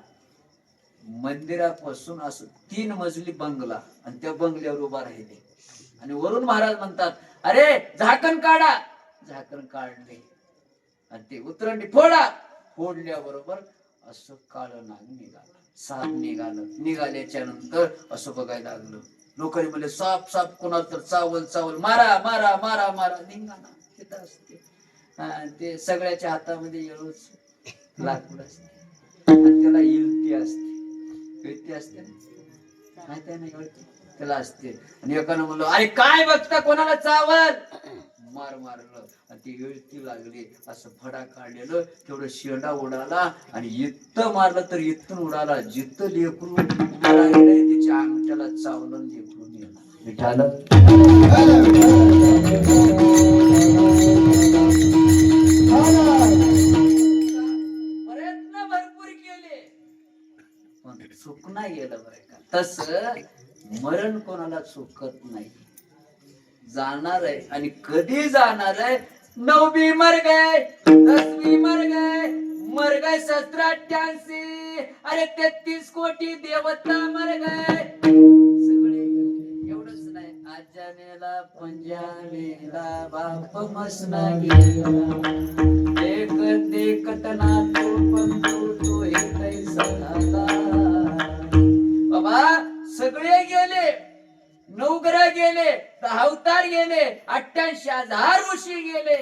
मंदिरापासून असं 3 मजली बंगला, आणि त्या बंगल्यावर उभा राहिले. आणि वरून महाराज म्हणतात, अरे झाकण काढा. झाकण काढले आणि ते उतरंडी फोडल्याबरोबर असं काळं नाग निघालं, साप निघाल्याच्या नंतर असं बघायला लागलं. लोकांनी म्हणले, साप कोणाला तर चावल, मारा निघाला. तिथं असते ते सगळ्याच्या हातामध्ये येळूच लाकूड असते, आणि त्याला इळती असते माहिती आहे ना, त्याला असते. आणि एकानं म्हणलं, अरे काय बघता, कोणाला चावल. मारलं आणि ती इळती लागली. असं फडा काढलेलं, तेवढं शेंडा उडाला, आणि इथं मारलं तर इथून उडाला. जिथं लेकरू त्याच्या अंगठ्याला चावलं, लेकरू गेला. विठालं प्रयत्न भरपूर केले, पण चूक नाही गेलं बरं का. तस मरण कोणाला चुकत नाही, जाणार आहे. आणि कधी जाणार आहे? 9वीं मर गए, 10वीं मर गए 1788. अरे 33 कोटी देवता मर गए. सगळे एवढंच नाही, आजानेला पंजानेला बाप मसना गेला. देखत ना तो हे कैसा झाला. बाबा सगळे गेले, 9 ग्रह गेले, 10 अवतार गेले, 88,000 ऋषी गेले,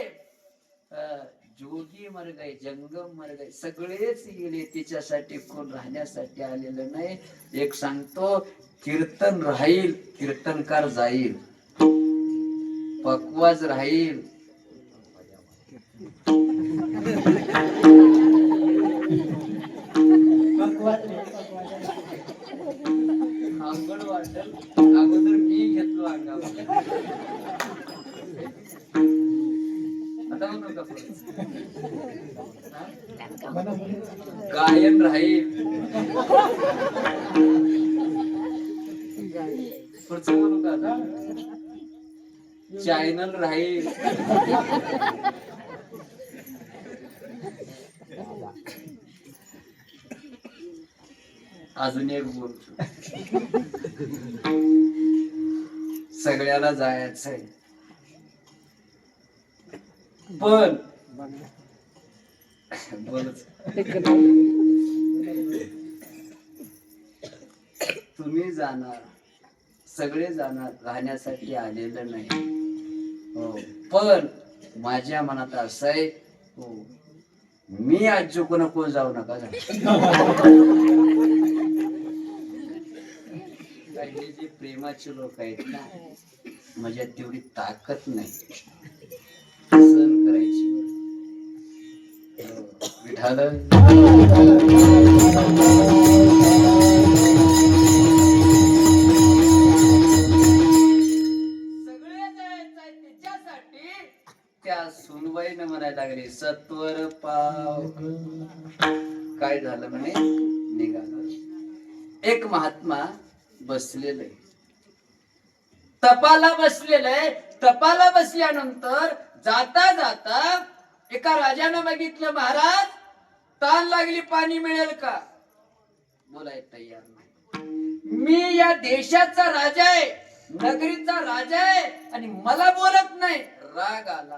जोगी मर गए, जंगम मर गए, सगळेच गेले. तिच्यासाठी कोण राहण्यासाठी आलेलं नाही. एक सांगतो, कीर्तन राहील, कीर्तनकार जाईल, पकवाज राहील, अंगण वाटेल, अगोदर मी घेतलो अंगावर. आता म्हणू का गायन राहील, पुढचं म्हणू का आता चॅनल राहील, अजून एक बोलतो. सगळ्याला जायचंय, पण तुम्ही जाणार, सगळे जाणार, राहण्यासाठी आलेलं नाही. हो, पण माझ्या मनात असं आहे, हो मी आज कोण जाऊ नका. हे जे प्रेमाचे लोक आहेत ना, माझ्यात तेवढी ताकद नाही सहन करायची. विठाल सगळे जायचं त्याच्यासाठी. त्या सुनबाईने म्हणायला लागले, सत्वर पाव. काय झालं म्हणे, निघालं. एक महात्मा बसलेलं आहे, तपाला बसलेलं आहे. तपाला बसल्यानंतर जाता जाता एका राजानं बघितलं, महाराज ताण लागली, पाणी मिळेल का? बोलाय तयार नाही. मी या देशाचा राजा आहे, नगरीचा राजा आहे, आणि मला बोलत नाही. राग आला.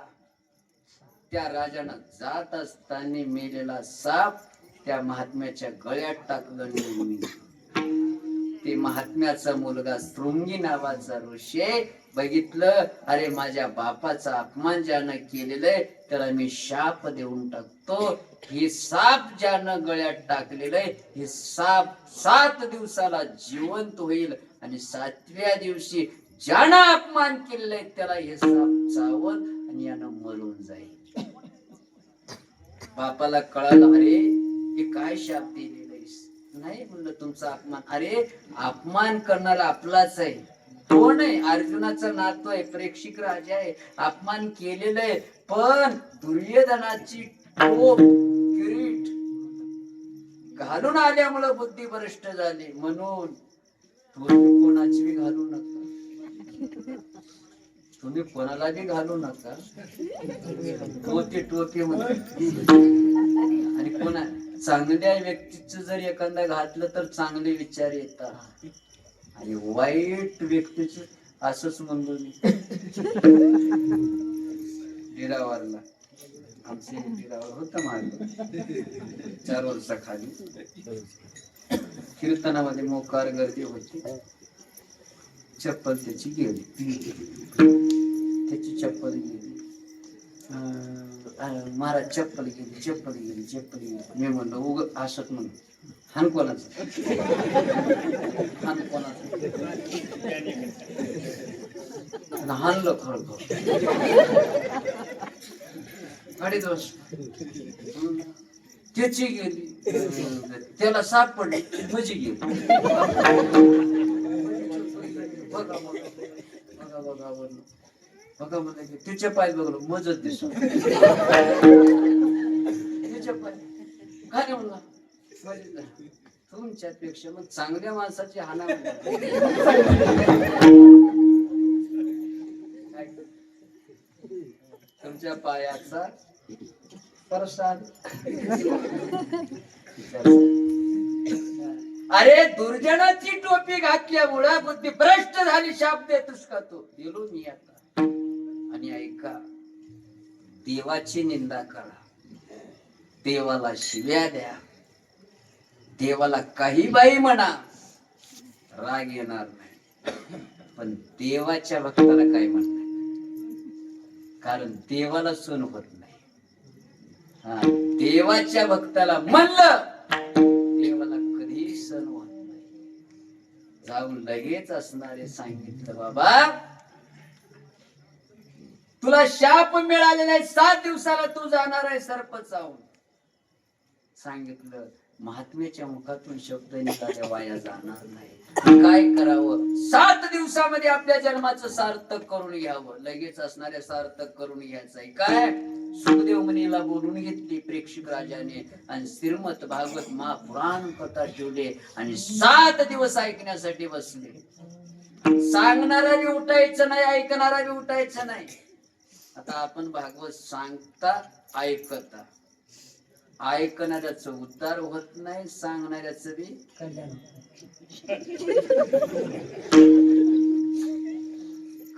त्या राजानं जात असताना मेलेला साप त्या महात्म्याच्या गळ्यात टाकलं आणि ते महात्म्याचा मुलगा शृंगी नावाचा ऋषी बघितलं, अरे माझ्या बापाचा अपमान ज्यानं केलेलं आहे त्याला मी शाप देऊन टाकतो. हे साप ज्यानं गळ्यात टाकलेलं आहे हे साप 7 दिवसाला जिवंत होईल आणि 7व्या दिवशी ज्यानं अपमान केलेलं आहे त्याला हे साप चावल आणि यानं मरून जाईल. बापाला कळालं, अरे हे काय शाप दिलेलं आहेस? नाही म्हणलं तुमचा अपमान. अरे अपमान करणारा आपलाच आहे. कोण आहे? अर्जुनाचा नातू आहे, प्रेक्षिक राजा आहे. अपमान केलेलं आहे, पण दुर्योधनाची टोप किरीट घालून आल्यामुळे बुद्धी भ्रष्ट झाली. म्हणून तुम्ही कोणाची बी घालू नका, तुम्ही कोणाला बी घालू नका. टोपी टोपी आणि कोणा चांगल्या व्यक्तीचं जर एखादा घातलं तर चांगले विचार येतात आणि वाईट व्यक्तीच असंच म्हणलो मी. बिरावरला आमचे बिरावर होत मागे 4 वर्षाखाली कीर्तनामध्ये मोकार गर्दी होती. चप्पल त्याची गेली, त्याची चप्पल गेली. महाराज चप्पल गेली, चप्पल गेली, चप्पल गेली. मी म्हणलो उग असत म्हणून हान कोणाचं, हान कोणाचं हानलं खळखळ अडीच त्याची गेली, त्याला सापडली माझी गेली. बघा बघा बघा बघा बघा तिच्या पाय बघलो मजत दिसत तिच्या पाय काय म्हणला तुमच्यापेक्षा मग चांगल्या माणसाची हाना. तुमच्या पायाचा प्रसाद. अरे दुर्जनाची टोपी घातल्यामुळे बुद्धी भ्रष्ट झाली. शाप देतोस का तू? दिलो मी आता. आणि ऐका, देवाची निंदा करा, देवाला शिव्या द्या, देवाला काही बाई म्हणा, राग येणार नाही. पण देवाच्या भक्ताला काय म्हणणार? कारण देवाला सण होत नाही. हा, देवाच्या भक्ताला म्हणलं देवाला कधी सण होत नाही. जाऊन लगेच असणारे सांगितलं, बाबा तुला शाप मिळालेला आहे, 7 दिवसाला तू जाणार आहे सर्प चावून. सांगितलं महात्म्याच्या मुखातून शब्द निघाले वाया जाणार नाही. काय करावं? 7 दिवसामध्ये आपल्या जन्माचं सार्थक करून घ्यावं. लगेच असणाऱ्या सार्थक करून घ्यायचंय. काय? सुखदेव मुनीला बोलून घेतली प्रेक्षक राजाने आणि श्रीमद भागवत महापुराण कथा ठेवले आणि 7 दिवस ऐकण्यासाठी बसले. सांगणारा बी उठायचं नाही, ऐकणारा बी उठायचं नाही. आता आपण भागवत सांगता ऐकता, ऐकणाऱ्याच उद्धार होत नाही, सांगणाऱ्याच बी कल्याण.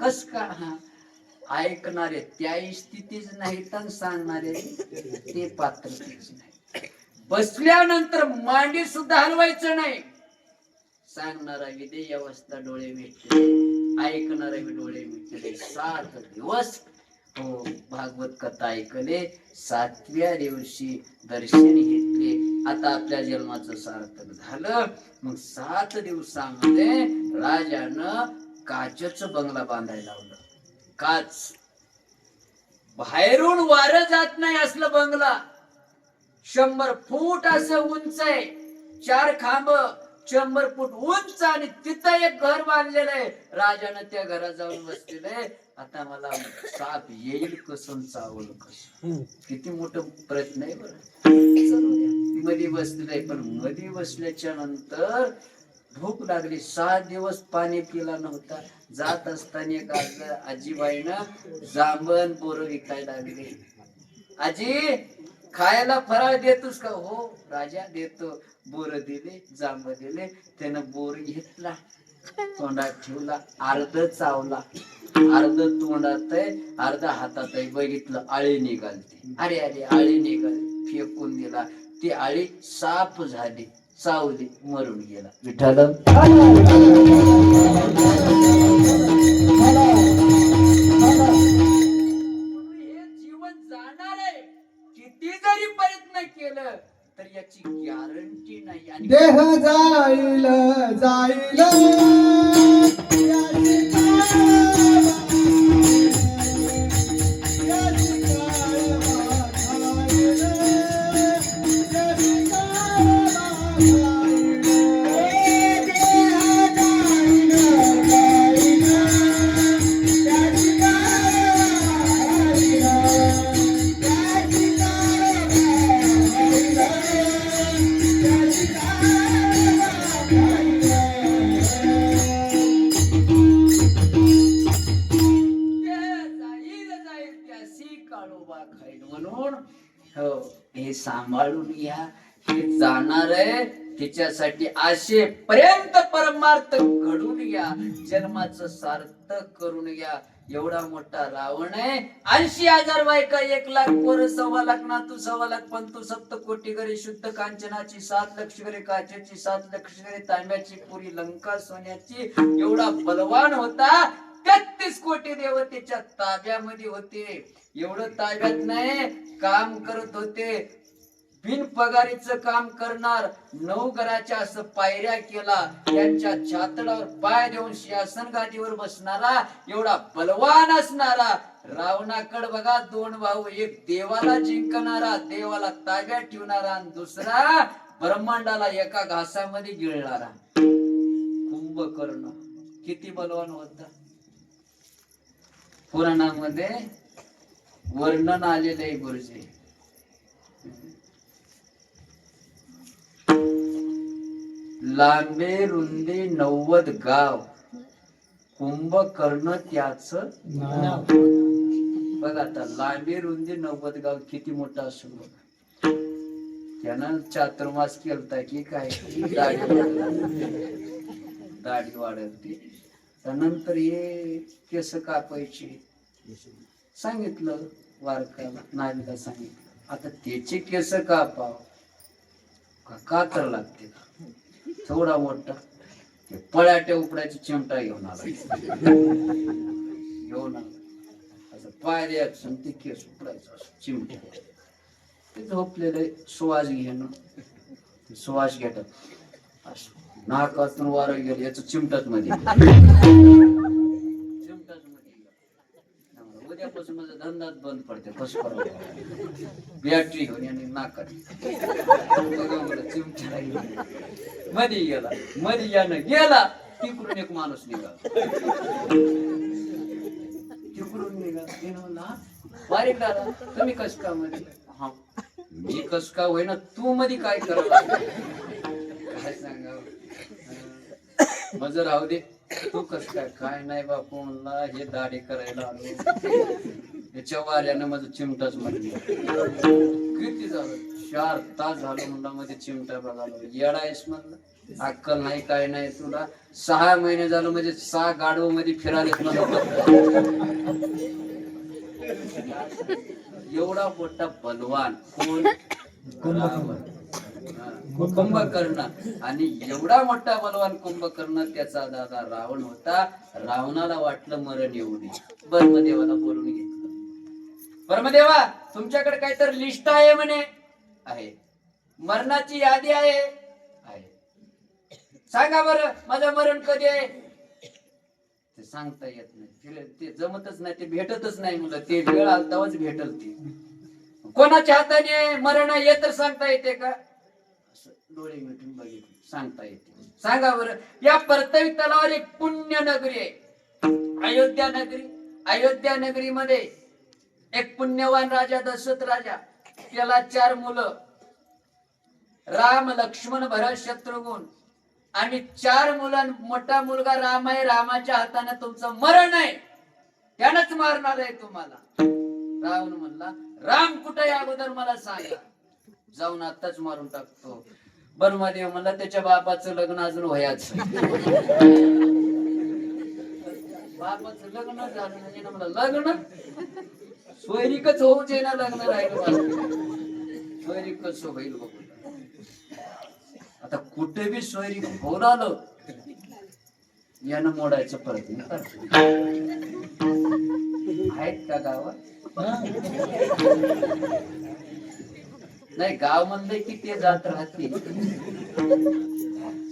कस का? ऐकणारे त्याही स्थितीच नाही तर सांगणारे ते पात्रतेच नाही. बसल्यानंतर मांडी सुद्धा हलवायचं नाही. सांगणारा विधेय अवस्था डोळे मिटले, ऐकणारा बी डोळे मिटले. 7 दिवस हो भागवत कथा ऐकले. 7व्या दिवशी दर्शन घेतले. आता आपल्या जन्माचं सार्थक झालं. मग 7 दिवसामध्ये राजानं काचेच बंगला बांधायला लावलं. काच, बाहेरून वारं जात नाही असलं बंगला. 100 फूट असं उंच आहे, 4 खांब, 100 फूट उंच आणि तिथं एक घर बांधलेलं आहे. राजानं त्या घरात जाऊन बसलेलं आहे. आता मला साप येईल कसं, चावल कसं. किती मोठं प्रयत्न आहे बरं. मध्ये बसलेलं, पण मध्ये बसल्याच्या नंतर भूक लागली. 7 दिवस पाणी पिला नव्हता. जात असताना एक आजीबाईनं जांभण बोर विकायला लागले. आजी खायला फराळ देतोस का? हो राजा देतो. बोर दिले, जांब दिले. त्यानं बोर घेतला, तोंडात ठेवला, अर्ध चावला, अर्ध तोंडात आहे, अर्ध हातात आहे. बघितलं आळी निघालती. अरे अरे आळी निघाली, फेकून दिला. ती आळी साफ झाली, चावली, मरून गेला. विठ्ठल हे जीवन जाणार आहे. किती जरी प्रयत्न केलं तर याची गॅरंटी नाही. आणि देह जाईल जाईल याची म्हणून हो हे सांभाळून घ्या. हे जाणार आहे, तिच्यासाठी आशेपर्यंत परमार्थ घडून घ्या, जन्माचं सार्थक करून घ्या. एवढा मोठा रावण आहे. 80,000 बायका, 1,00,000 पोरं, 1,25,000 नातू, 1,25,000 पंतू, 7 कोटी घरे, शुद्ध कांचनाची 7 लक्ष घरे, काचेची 7 लक्ष घरे, तांब्याची पुरी, लंका सोन्याची. एवढा बलवान होता. 33 कोटी देवतेच्या ताब्यामध्ये होते. एवढं ताब्यात नाही, काम करत होते. बिन पगारीचं काम करणार, 9 घराच्या असं पायऱ्या केला, त्यांच्या छातडावर पाय देऊन शासन गादीवर बसणारा, एवढा बलवान असणारा रावणाकडे बघा. 2 भाऊ, एक देवाला जिंकणारा, देवाला ताब्यात ठेवणारा, आणि दुसरा ब्रह्मांडाला एका घासामध्ये गिळणारा कुंभकर्ण. किती बलवान होता. पुराणामध्ये वर्णन आलेलं आहे गुरुजी. लांबे रुंदी 90 गाव, कुंभकर्ण त्याच नाव. बघा आता लांबी रुंदी 90 गाव किती मोठा असू. त्यानं चातुर्मास केलता की काय, दाढी वाढवते. त्यानंतर हे केस कापायचे सांगितलं, वारकाला नावीला सांगितलं. आता त्याचे केस कापाव का तर लागते. थोडा मोठा पळाट्या उपड्याची चिमटा घेऊन आला, असं पाय द्यायचं, ते केस उपडायचं असं चिमट्या. ते झोपलेलं श्वास घेणं, श्वास घेतात असं नाकातून वारं गेलं, याच चिमटाच मध्ये. उद्यापासून माझा धंदाच बंद पडते. कसं करावं, बॅटरी घेऊन आणि नाकात चिमटा मध्ये गेला. मध्ये यानं गेला, तिकडून एक माणूस निघाला, तिकडून निघाला. बारीक दादा तुम्ही कस का मध्ये? हा मी कस का होईना, तू मध्ये काय करावं, काय सांगावं, माझं राहू दे, तू कस काय? काय नाही बापू म्हणला, हे दाढी करायला आलो, याच्या वाऱ्यानं माझं चिमटाच मध्ये. किती झालं? 4 तास झालं म्हणला मध्ये चिमटा बघायला. येडायस म्हणलं, अक्कल नाही काय नाही तुला. 6 महिने झालं म्हणजे 6 गाडव मध्ये फिरायला एवढा मोठा बलवान कोण? कुंभकर्ण. आणि एवढा मोठा बलवान कुंभकर्ण, त्याचा दादा रावण होता. रावणाला वाटलं मरण येऊ नये, ब्रह्मदेवाला बोलून घेतलं. ब्रह्मदेवा तुमच्याकडे काहीतरी लिस्ट आहे म्हणे. आहे. मरणाची यादी आहे. सांगा बरं माझं मरण कधी आहे? ते सांगता येत नाही, ते जमतच नाही, ते भेटतच नाही मुलं. ते वेळ आलताच भेटल. ती कोणाच्या हाताने मरण आहे तर सांगता येते का? डोळे मिटून बघितले सांगता येते. सांगा बरं. या परतवी तलावर एक पुण्य नगरी आहे, अयोध्या नगरी. अयोध्या नगरीमध्ये एक पुण्यवान राजा दशरथ राजा, त्याला 4 मुलं, राम, लक्ष्मण, भरत, शत्रुघ्न. आणि 4 मुलं. मोठा मुलगा राम आहे, रामाच्या हाताने तुमचं मरण आहे, त्यानंच मारणार आहे तुम्हाला. रावण म्हणला, राम कुठे आहे अगोदर मला सांगा, जाऊन आताच मारून टाकतो. बर्मादेव म्हणला त्याच्या बापाचं लग्न अजून व्हायचं. बापाचं लग्न झालं नाही ना, मला लग्न सोयरीकच होऊ दे ना, लग्न राहिलं सोयरीक कसं होईल बघू. आता कुठे बी सोयरीक होऊन आलं यानं मोडायचं प्रयत्न करतो. आहेत का गावात? नाही, गाव म्हणलंय की ते जात राहतील.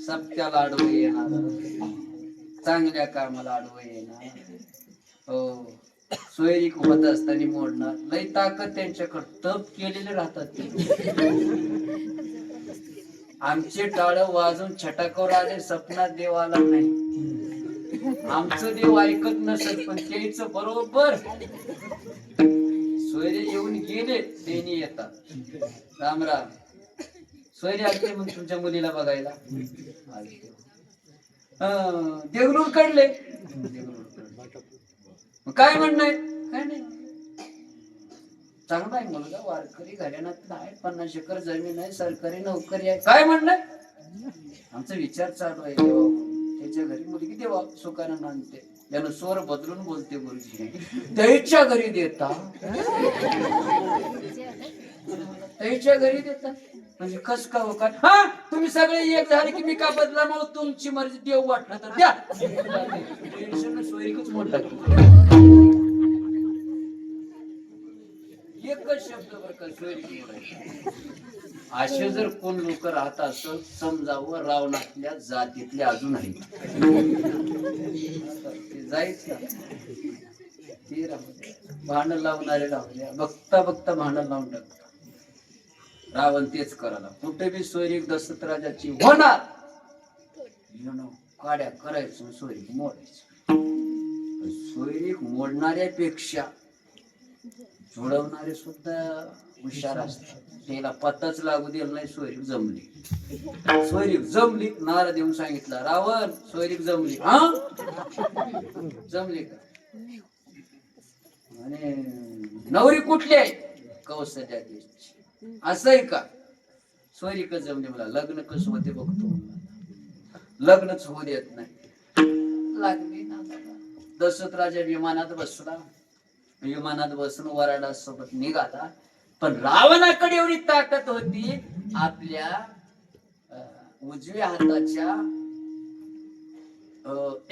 सप्त्याला आडवं येणार, चांगल्या कामाला आडवं येणार. हो, सोयरीक होत असताना मोडणार. लई ताकद त्यांच्याकडे, तप केलेले राहतात ते. आमचे टाळ वाजून छटाकावर आले, सपनात देव आला नाही. आमचं देव ऐकत नसत, पण त्याच बरोबर सोयरे येऊन गेले त्यांनी येतात. राम राम. सोयरे आले मग तुमच्या मुलीला बघायला. देगलूर काढले. काय म्हणणं? काय नाही, चांगला आहे मुलगा, वारकरी घराण्यात आहे, 50 एकर जमीन आहे, सरकारी नोकरी आहे. काय म्हणणं? आमचा विचार चालू आहे देवा, त्याच्या घरी मुलगी देवा, सुखानं नांदते. त्यानं स्वर बदलून बोलते गुरुजी. त्याच्या घरी देता? त्याच्या घरी देता म्हणजे कस का हो का? हा, तुम्ही सगळे एक झाले की मी का बदला? मग तुमची मर्जी, देव वाटलं तर द्या. सोयरीकच मोठा एकच शब्द बर का, सोयरीक. असे जर कोण लोक राहत असत, समजावं रावणातल्या जातीतले अजून आहेत. जायच ना, ते भांडण लावणारे राहूया, बघता बघता भांडण लावून टाकतात. रावण तेच करायला. कुठे बी सोयरीक दशरथ राजाची होणार, काड्या करायचं, सोयरीक मोडायचं. सोयरीक मोडणाऱ्यापेक्षा जोडवणारे सुद्धा हुशार असतात. त्याला पत्ताच लागू दिला नाही, सोयरीक जमली. सोयरीक जमली, नारद येऊन सांगितलं, रावण सोयरीक जमली. हा, जमली का? आणि नवरी कुठली आहे? कौसल्या देशची. असं आहे का? सोयरीक जमली. मला लग्न कसं होते बघतो. लग्नच होऊ देत नाही. लागली ना. दशरथ राजा विमानात बसला. विमानात बसून वराडा सोबत निघाला. पण रावणाकडे एवढी ताकद होती, आपल्या उजव्या हाताच्या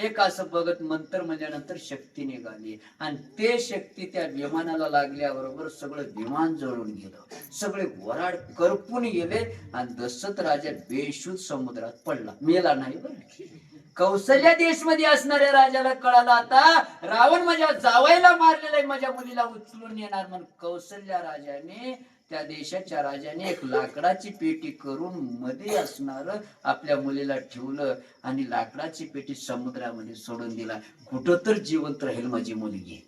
एक असं बघत मंत्र म्हणल्यानंतर शक्ती निघाली, आणि ते शक्ती त्या विमानाला लागल्याबरोबर सगळं विमान जळून गेलं, सगळे वराड करपून गेले, आणि दशरथ राजा बेशुद्ध समुद्रात पडला. मेला नाही बरं. कौशल्या देशमध्ये असणाऱ्या राजाला कळालं, आता रावण माझ्या जावयाला मारलेला आहे, माझ्या मुलीला उचलून येणार. म्हणून कौशल्या राजाने, त्या देशाच्या राजाने एक लाकडाची पेटी करून मध्ये असणार आपल्या मुलीला ठेवलं, आणि लाकडाची पेटी समुद्रामध्ये सोडून दिला. कुठं तर जिवंत राहील माझी मुलगी.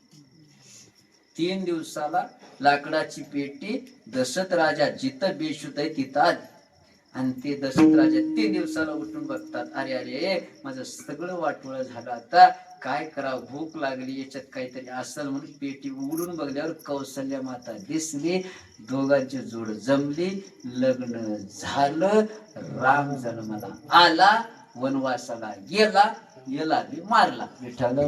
3 दिवसाला लाकडाची पेटी दशरथ राजा जिथं बेशुद्ध आहे तिथं, आणि ते दशरथ राजा 3 दिवसाला उठून बघतात, अरे अरे माझं सगळं वाटोळं झालं, आता काय करावं, भूक लागली, याच्यात काहीतरी असेल. म्हणून पेटी उघडून बघल्यावर कौशल्या माता दिसली. दोघांची जोड जमली, लग्न झालं. राम जन्माला आला, वनवासाला गेला, गेला बी मारला. विठ्ठल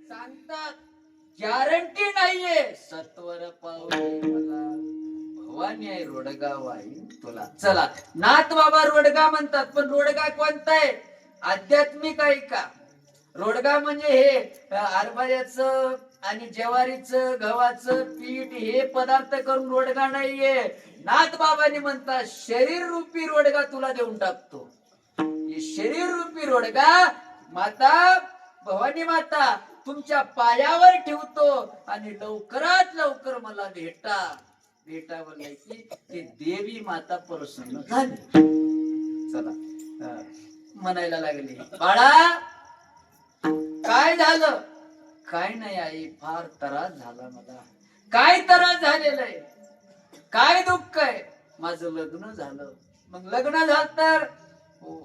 सांगतात, गॅरंटी नाहीये. सत्वर पावले मला भवानी आहे, रोडगाव आहे तुला. चला, नाथ बाबा रोडगा म्हणतात, पण रोडगा कोणता आहे? आध्यात्मिक आहे का? रोडगा म्हणजे हे हरभऱ्याचं आणि ज्वारीचं, गव्हाचं पीठ हे पदार्थ करून रोडगा नाहीये. नाथ बाबांनी म्हणतात, शरीर रूपी रोडगा तुला देऊन टाकतो. हे शरीर रूपी रोडगा माता भवानी माता तुमच्या पायावर ठेवतो, आणि लवकरात लवकर मला भेटा. भेटा बोलले की ते देवी माता प्रसन्न झाली. चला, म्हणायला लागली, बाळा काय झालं? काय नाही आई, फार त्रास झाला मला. काय त्रास झालेला आहे? काय दुःख आहे? माझं लग्न झालं. मग लग्न झालं तर हो,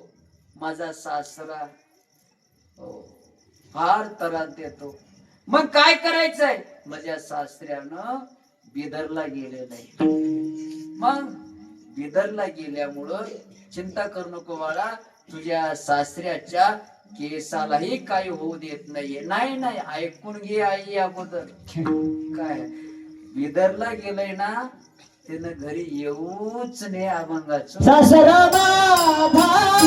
माझा सासरा हो फार त्रास देतो. मग काय करायचंय? माझ्या सासऱ्यानं बिदरला गेलेलं आहे. मग बिदरला गेल्यामुळं चिंता करू नको बाळा, तुझ्या सासऱ्याच्या केसालाही काही होऊ देत नाहीये. नाही नाही, ऐकून घे आई अगोदर. काय बिदरला गेलंय ना, त्यानं घरी येऊच नाही अभंगाचं. सासरा माझा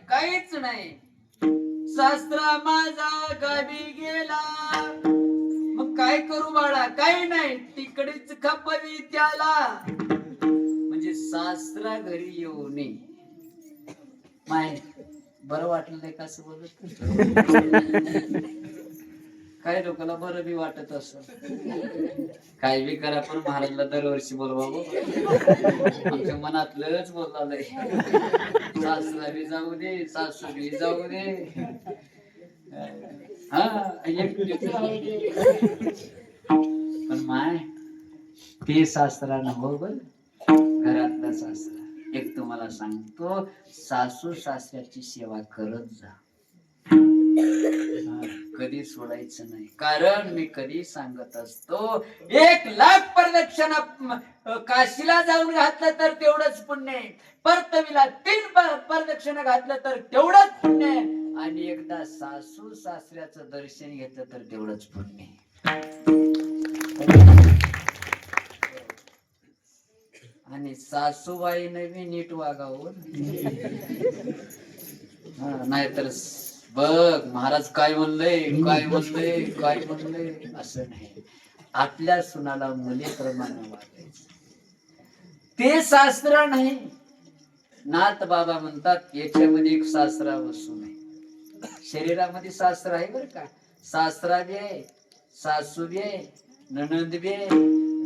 काहीच नाही. सासरा माझा गावी गेला, मग काय करू बाळा? काही नाही, तिकडेच खपवी त्याला. म्हणजे सासरा घरी येऊ नये. माय बरं वाटलं नाही का असं बोलत? काही लोकांना बरं बी वाटत असं. काय बी करा, पण महाराजला दरवर्षी बोलवावं. आमच्या मनातलंच बोललाय. सासरा बी जाऊ दे, सासू बी जाऊ दे, पण माय ते सासरा नव्ह बर, घरातला सासरा. एक तुम्हाला सांगतो, सासू सासऱ्याची सेवा करत जा, कधी सोडायचं नाही. कारण मी कधी सांगत असतो, 1,00,000 प्रदक्षिणा काशीला जाऊन घातलं तर तेवढंच पुण्य आहे, परतवीला 3 प्रदक्षिणा घातलं तर तेवढंच पुण्य आहे, आणि एकदा सासू सासऱ्याचं दर्शन घेतलं तर तेवढंच पुण्य आहे. आणि सासूबाईने बी नीट वागावं, नाहीतर बघ महाराज काय म्हणलंय, काय म्हणलंय, काय म्हणलंय असं नाही. आपल्या सुनाला मुलीप्रमाणे वागायचं, ते शास्त्र नाही. नाथ बाबा म्हणतात, याच्यामध्ये एक शास्त्र वस्तू नाही. शरीरामध्ये शास्त्र आहे बर का. सासरा बी आहे, सासू बी आहे, ननंद बी आहे,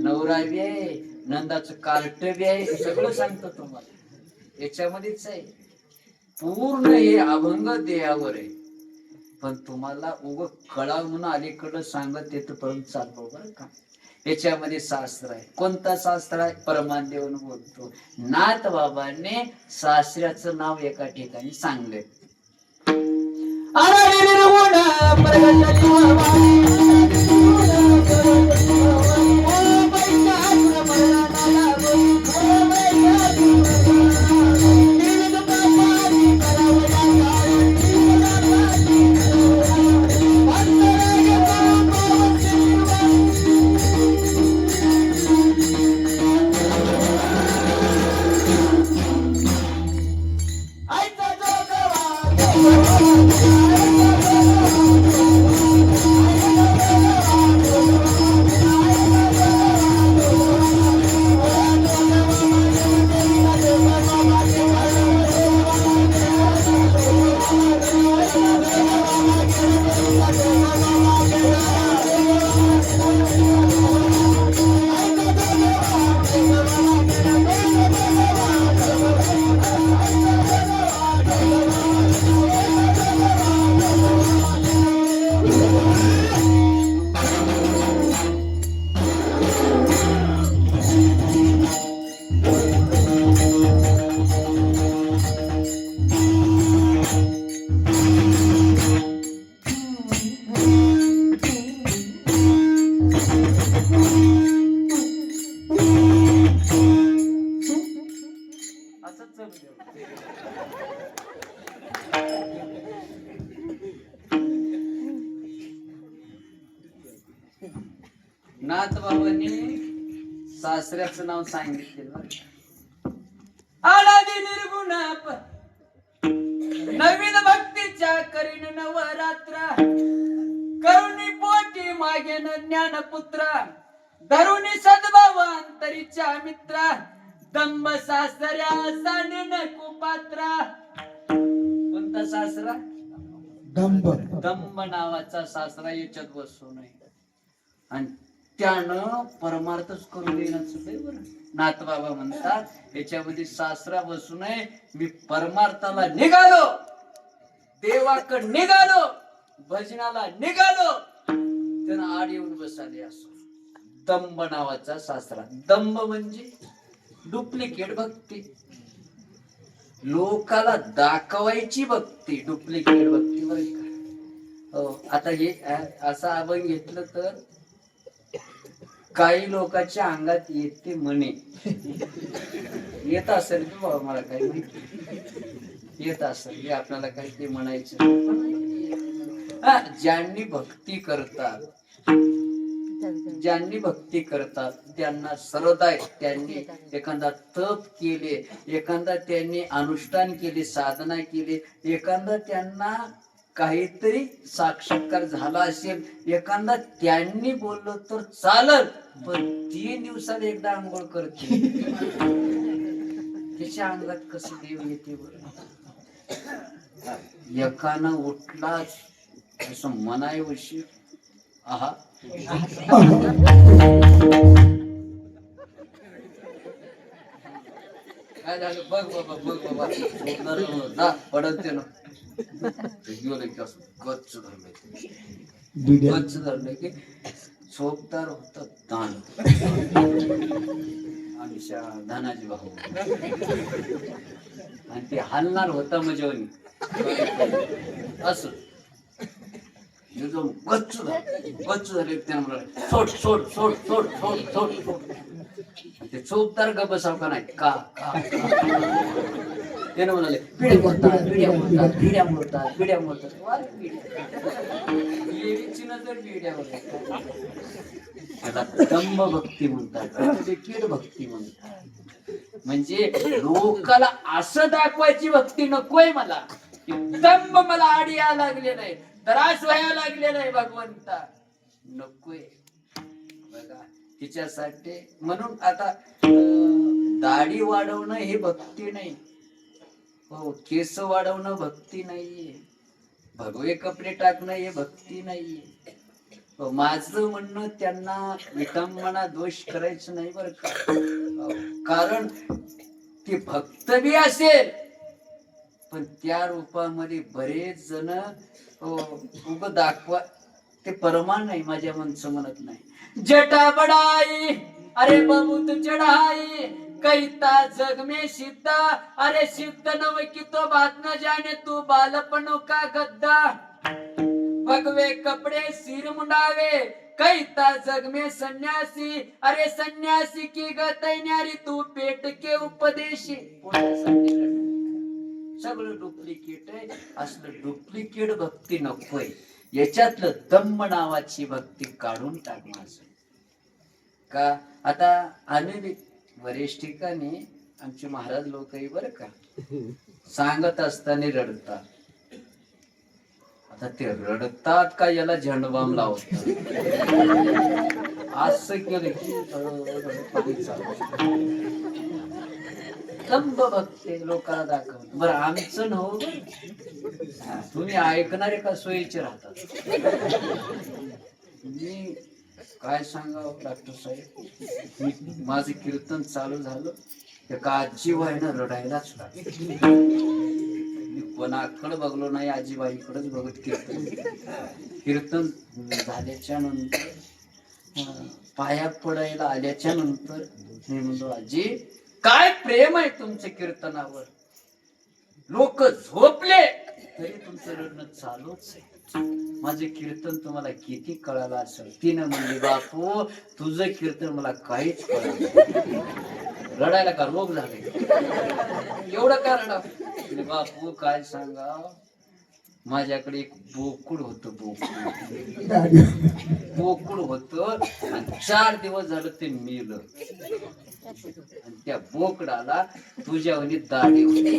नवरा बी आहे, नंदाचं कार्ट बी आहे, सगळं सांगतो तुम्हाला. याच्यामध्येच आहे. पूर्ण हे अभंग देहावर आहे. पण तुम्हाला उग कळा म्हणून अलीकडं सांगत येत पर्यंत चालतो बरं का. याच्यामध्ये शास्त्र आहे. कोणता शास्त्र आहे? परमानदेवन बोलतो, नाथ बाबांनी सासऱ्याचं नाव एका ठिकाणी सांगले. नाथबाबांनी सासऱ्याचं नाव सांगितलं. अनादि निर्गुण नवीन भक्तीच्या करीन नवरात्र, करुणी पोटी मागेन ज्ञानपुत्र, धरुणी सद्भाव अंतरीच्या मित्र, दंभ सासऱ्या सानेन कुपात्रा. कोणता सासरा? दंभ. दंभ नावाचा सासरा याच्यात बसू नये. आणि त्यानं परमार्थच करून देण्याचं बरं. नाथबाबा म्हणतात याच्यामध्ये सासरा बसू नये. मी परमार्थाला निघालो, देवाकडे निघालो, भजनाला निघालो, त्यानं आड येऊन बसाले. असो दंभ नावाचा सासरा. दंभ म्हणजे डुप्लिकेट भक्ती, लोकाला दाखवायची भक्ती, डुप्लिकेट भक्ती बरं का. हो, आता हे असं आपण घेतलं तर काही लोकांच्या अंगात येते म्हणे, येत असेल की बाबा मला काही माहिती, येत असेल की आपल्याला काही ते म्हणायचं. ज्यांनी भक्ती करतात, ज्यांनी भक्ती करतात त्यांना श्रद्धा आहे. त्यांनी एखादा तप केले, एखादा त्यांनी अनुष्ठान केले, साधना केली, एखादा त्यांना काहीतरी साक्षात्कार झाला असेल, एखादा त्यांनी बोललो तर चालत, पण 3 दिवसात एकदा आंघोळ करते. त्याच्या अंगात कसं देव येते बरं. एकानं उठलाच असं मनाऐवशी आहा काय झालं बघ बाबा, बघ बाबा, जा पडत ते ना गच्च धरलंय, गच्च धरलंय की चोपदार होत दान. आमच्या धनाजी भाऊ आणि ते हलणार होता मजेवणी असं गच्च झाले. त्यानं म्हणाले सोड सोड सोड सोड सोड सोड सोड. ते चोपदार ग बसाव का नाही का. त्यानं म्हणाले पिढ्या मोडतात, पिढ्या मोडतात, पिढ्या मोडतात, पिढ्या मोडतात. देवीची नजर पिढ्यावर. त्याला दंभ भक्ती म्हणतात, कीड भक्ती म्हणतात. म्हणजे लोकाला असं दाखवायची भक्ती नकोय मला. दंभ मला आडी या लागले नाही, त्रास व्हायला लागले नाही भगवंता, नकोय बघा. तिच्यासाठी म्हणून आता दाढी वाढवणं हे भक्ती नाही. हो, केस वाढवणं भक्ती नाहीये, भगवे कपडे टाकणं हे भक्ती नाहीये. माझं म्हणणं त्यांना विटंबना दोष करायचं नाही बरं का. कारण ते भक्त बी असेल पण त्या रूपामध्ये बरेच जण उग दाखवा, ते परमान नाही. माझ्या मनचं म्हणत नाही. जटा बडाई अरे बहुत चढ़ाई, कैता जग में सिद्धा, अरे सिद्ध नव की तो बात न जाने, तू बालपनों का गद्दा. भगवे कपड़े सिर मुंडावे, कैता जग में सन्यासी, अरे सन्यासी की गतई न्यारी, तू पेट के उपदेशी. सगळं डुप्लिकेट आहे. असलं डुप्लिकेट भक्ती नकोय. याच्यातलं दंभ नावाची भक्ती काढून टाकणार का. आता आम्ही बरेच ठिकाणी आमचे महाराज लोकही बरं का सांगत असताना रडतात. आता ते रडतात का याला झंडबाम लावतात. असं केलं की दंभ भक्ती लोकांना दाखवत. बरं आमचं नव, तुम्ही ऐकणारे का सोयीचे राहतात. मी काय सांगावं डॉक्टर साहेब, माझं कीर्तन चालू झालं एका आजीबाईनं रडायलाच लागली. मी कोणाकडे बघलो नाही, आजीबाईकडेच बघत कीर्तन झाल्याच्या नंतर पाया पडायला आल्याच्या नंतर मी म्हणलो आजी काय प्रेम आहे तुमच्या कीर्तनावर, लोक झोपले तरी तुमचं रडणं चालूच आहे. माझे कीर्तन तुम्हाला किती कळालं असेल. तिनं म्हणली बापू तुझं कीर्तन मला काहीच कळलं. रडायला का रोग झाले एवढं का रडा. बापू काय सांगा, माझ्याकडे एक बोकुड होत, बोकुड होत आणि 4 दिवस झालं ते मेलं. आणि त्या बोकडाला तुझ्यावनी दाढी होती.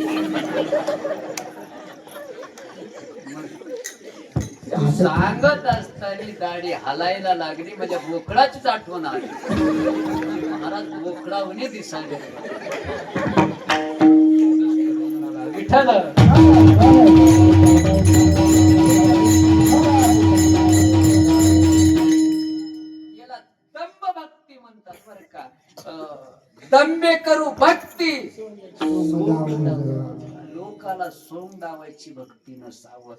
सांगत असताना दाढी हलायला लागली, माझ्या बोकडाचीच आठवण आली. महाराज बोकडावनी दिसायला विठ्ठल. याला दंभ भक्ती म्हणतात बरं का. दंबे करू भक्ती, लोकाला सोंग दावायची भक्ती नसावं,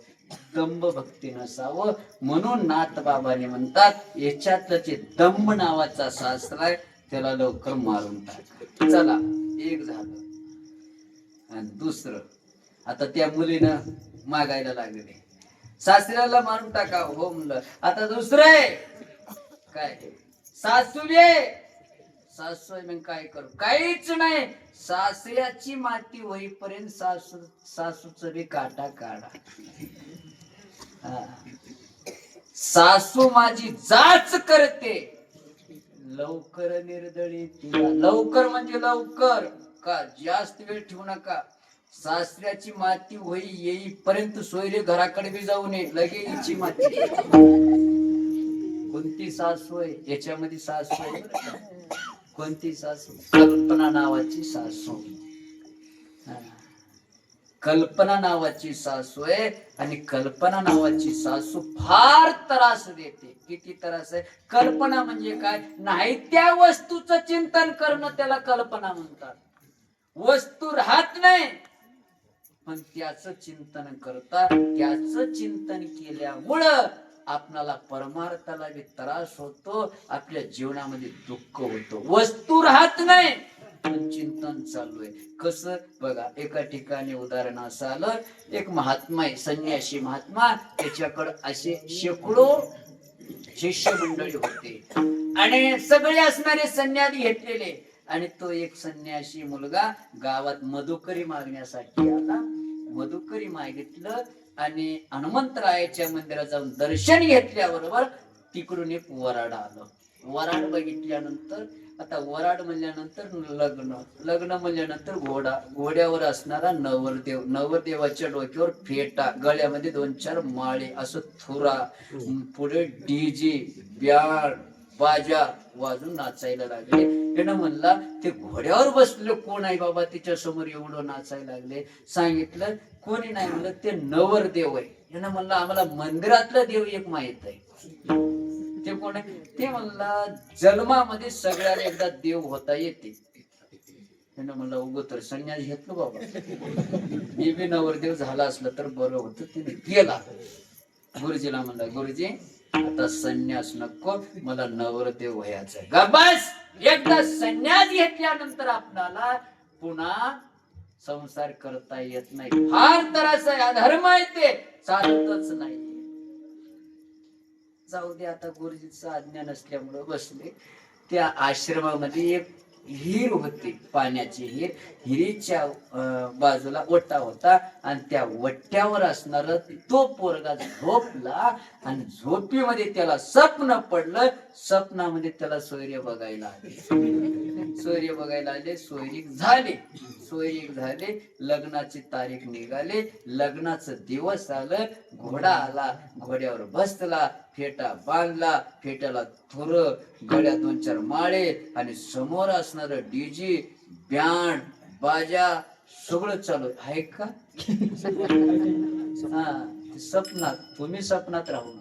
दंभ भक्ती नसावं. म्हणून नाथ बाबाने म्हणतात याच्यातलं जे दंभ नावाचा शास्त्र आहे त्याला लवकर मारून टाका. चला, एक झालं. आणि दुसरं, आता त्या मुलीनं मागायला लागले, सासऱ्याला मारून टाका हो म्हणलं. आता दुसरं आहे काय, सासूले सासू मग काय करू, काहीच नाही. सासऱ्याची माती होईपर्यंत सासूच बी काटा काढा. सासू माझी जाच करते, लवकर निर्दळी तिला. लवकर म्हणजे लवकर का, जास्त वेळ ठेवू नका. सासऱ्याची माती होई येईपर्यंत सोयरे घराकडे बी जाऊ नये, लगे हिची माती. कोणती सासू आहे याच्यामध्ये, सासू आहे कोणती सासू, कल्पना नावाची सासू. कल्पना नावाची सासू आहे. आणि कल्पना नावाची सासू फार त्रास देते. किती त्रास आहे. कल्पना म्हणजे काय, नाही त्या वस्तूचं चिंतन करणं त्याला कल्पना म्हणतात. वस्तू राहत नाही पण त्याचं चिंतन करता, त्याचं चिंतन केल्यामुळं आपणाला परमार्थाला बी त्रास होतो, आपल्या जीवनामध्ये दुःख होतो. वस्तू राहत नाही पण चिंतन चालू आहे. कसं बघा, एका ठिकाणी उदाहरण असं आलं, एक महात्मा आहे, संन्यासी महात्मा. त्याच्याकडे असे शेकडो शिष्य मंडळी होते आणि सगळे असणारे संन्यास घेतलेले. आणि तो एक संन्यासी मुलगा गावात मधुकरी मागण्यासाठी आला. मधुकरी मागितलं आणि हनुमंतरायाच्या मंदिरात जाऊन दर्शन घेतल्याबरोबर तिकडून एक वराड आलं. वराड बघितल्यानंतर, आता वराड म्हणल्यानंतर लग्न म्हणल्यानंतर घोड्यावर असणारा नवरदेव, नवरदेवाच्या डोक्यावर फेटा, गळ्यामध्ये 2-4 माळे, असं थुरा, पुढे डीजे ब्याड बाजा वाजून नाचायला लागले. त्यानं म्हणला ते घोड्यावर बसले कोण आहे बाबा, तिच्या समोर एवढं नाचायला लागले. सांगितलं कोणी नाही, म्हणलं ते नवरदेव आहे. यानं म्हणलं आम्हाला मंदिरातलं देव एक माहित आहे. ते कोण आहे, ते म्हणला जन्मामध्ये सगळ्याला एकदा देव होता येते. त्यानं म्हणलं उगं तर संन्यास घेतलो बाबा, मी बी नवरदेव झाला असलं तर बरं होतं. तिने गेला गुरुजीला, म्हणला गुरुजी आता संन्यास नको, मला नवरदेव व्हायचं आहे. बस एकदा संन्यास घेतल्यानंतर आपणाला पुन्हा संसार करता येत नाही. फार त्रास आहे, अधर्म आहे, ते चालतच नाही. जाऊ दे, आता गुरुजीचं आज्ञा नसल्यामुळं बसले. त्या आश्रमामध्ये एक हिर होती, पाण्याची हिर. हिरीच्या बाजूला ओटा होता आणि त्या ओट्यावर असणार तो पोरगा झोपला आणि झोपीमध्ये त्याला स्वप्न पडलं. स्वप्नामध्ये त्याला सोयरे बघायला आले. सोयरे बघायला आले, सोयरीक झाले, लग्नाची तारीख निघाली, लग्नाचं दिवस आलं, घोडा आला, घोड्यावर बसला, फेटा बांधला, फेट्याला थोर, गळ्यात 2-4 माळे आणि समोर असणार डीजे बँड बाजा सगळं चालू आहे का. स्वप्नात, तुम्ही स्वप्नात राहून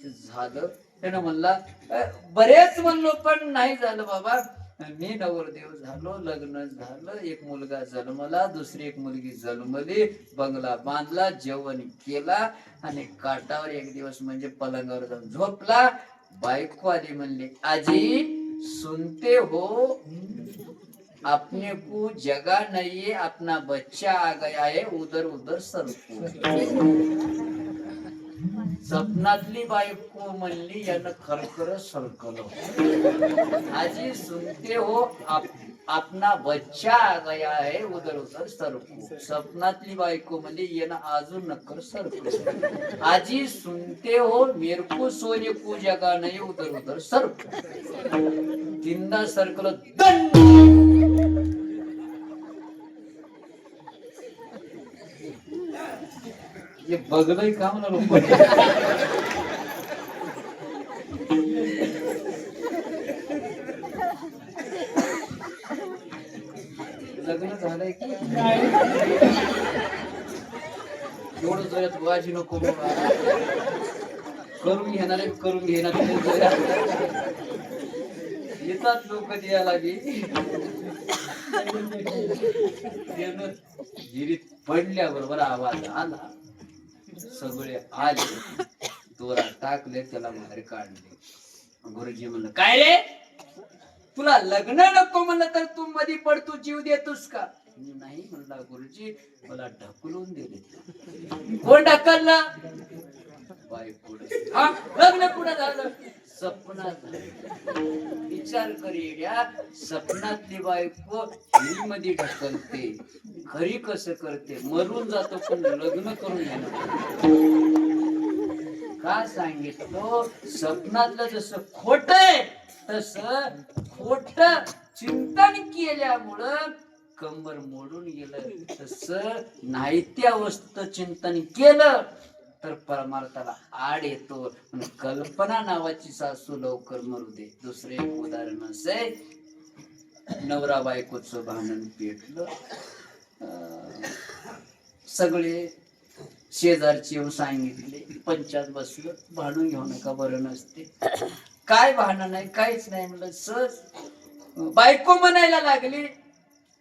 झालं. त्यानं म्हणला बरेच म्हणलो पण नाही झालं बाबा. मी नवरदेव झालो, लग्न झालं, एक मुलगा जन्मला, दुसरी एक मुलगी जन्मली, बंगला बांधला, जेवण केला आणि काटावर एक दिवस म्हणजे पलंगावर जाऊन झोपला. बायको आली, म्हणली आजी सुनते हो, अपने को जगह नहीं है, अपना बच्चा आ गया है, उधर उधर सरको. स्वप्नातली बायको म्हणली, यानं खरखर सरकलो. आजी सुनते हो, अपना बच्चा आ गया है उधर उधर सरकू. स्वप्नातली बायको म्हणजे येणं अजून नक्कर सरकू. आजी सुनते हो मेरे को सोने को जगा नाही उधर उधर सरकू. तीनदा सरकलं दंड. हे बघलंय का म्हणा लोक. लग्न झालंय की एवढं जोरात वाजी नको बाबा. करून घेणार आहे करून घेणार. येतात लोक द्यायला गिरीत पडल्याबरोबर आवाज आला. सगळे आले दोरा टाकले त्याला बाहेर काढले. गुरुजी म्हणलं काय रे तुला लग्न नको म्हणलं तर तू मध्ये पडतो जीव देतोस का. मी नाही म्हणला गुरुजी मला ढकलून दिले. कोण ढकलला बायको. हा लग्न कुठं झालं सपनात. विचार करूया सपनातली बायको मध्ये ढकलते खरी कसं करते. मरून जातो पण लग्न करून घेणार. का सांगितलं स्वप्नातलं जसं खोट आहे तसं खोट चिंतन केल्यामुळं कंबर मोडून गेलं. तसं नाही त्या वस्तूचं चिंतन केलं तर परमार्थाला आड येतो. कल्पना नावाची सासू लवकर मरू दे. दुसरे एक उदाहरण असे नवरा बायकोचं भांडण पेटलं. सगळे शेजारचे येऊन सांगितले पंचायत बसलं. भांडून घेऊ नका बरं नसते. काय भांडण नाही काहीच नाही म्हणलं. सहज बायको म्हणायला लागली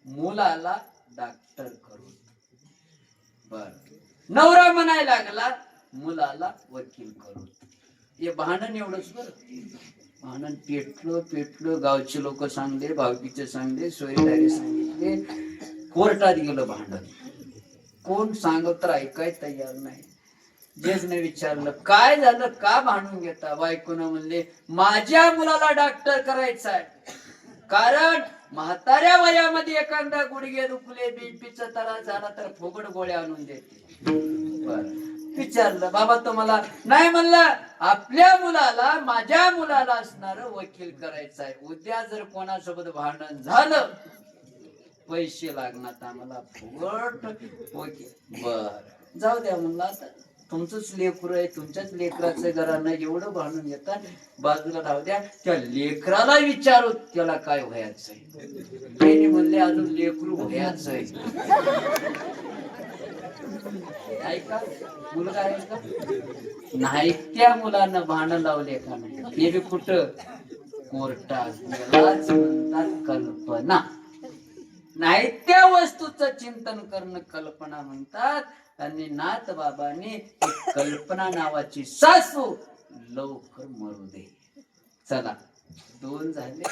मुलाला डॉक्टर करून. बर नवरा म्हणायला लागला मुलाला वकील करून. हे भांडण एवढंच बर. भांडण पेटलं. गावचे लोक सांगले भावकीचे सांगले सोयीदारी सांगितले. कोर्टात गेलं भांडण. कोण सांगत तर ऐकाय तयार नाही. जेजने विचारलं काय झालं का भांडून घेता. बायकोनं म्हणले माझ्या मुलाला डॉक्टर करायचा आहे. कारण म्हाताऱ्या वयामध्ये एखादा गुडघे दुखले बीपीचा त्रास झाला तर फुकट गोळ्या आणून देते. बर विचारलं बाबा तुम्हाला नाही म्हणलं आपल्या मुलाला माझ्या मुलाला असणार वकील करायचं आहे. उद्या जर कोणासोबत भांडण झालं पैसे लागणार आम्हाला फुकट वकील. बर जाऊ द्या म्हणलं आता तुमचंच लेकरू आहे तुमच्याच लेकराचं घरानं एवढं भांडून घेतात बाजूला राहू द्या. त्या लेकराला विचारू त्याला काय व्हायचंय. त्यांनी म्हणले अजून लेकरू व्हायचंय. ऐका मुलगा आहे का नाही. त्या मुलांना भांडण लावले का नाही. हे बी कुठं कोर्टात. यालाच म्हणतात कल्पना. नाही त्या वस्तूचं चिंतन करणं कल्पना म्हणतात. आणि नाथ बाबांनी कल्पना नावाची सासू लवकर मरू दे. चला 2 झाले.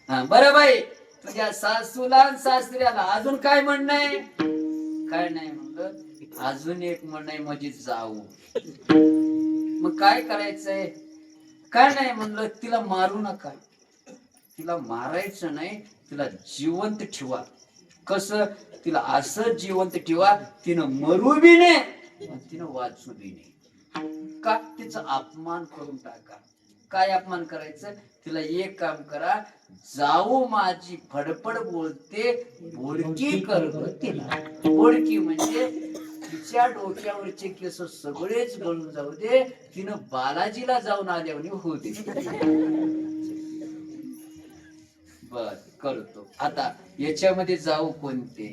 हा बरं बाई तुझ्या सासूला सासऱ्याला अजून काय म्हणणं आहे. काय नाही म्हणलं अजून एक म्हणणं आहे म्हणजे जाऊ. मग काय करायचंय. काय नाही म्हणलं तिला मारू नका. तिला मारायचं नाही तिला जिवंत ठेवा. कसं तिला असं जिवंत ठेवा तिनं मरू बी नाही तिनं वाचू बी नाही. का तिचा अपमान करून टाका. काय अपमान करायचं तिला एक काम करा. जाऊ माझी फडफड बोलते बोडकी कर तिला. बोडकी म्हणजे तिच्या डोक्यावरचे केस सगळेच गळून जाऊ दे. तिनं बालाजीला जाऊन आल्यावर होऊ दे. बर करतो. आता याच्यामध्ये जाऊ कोणते.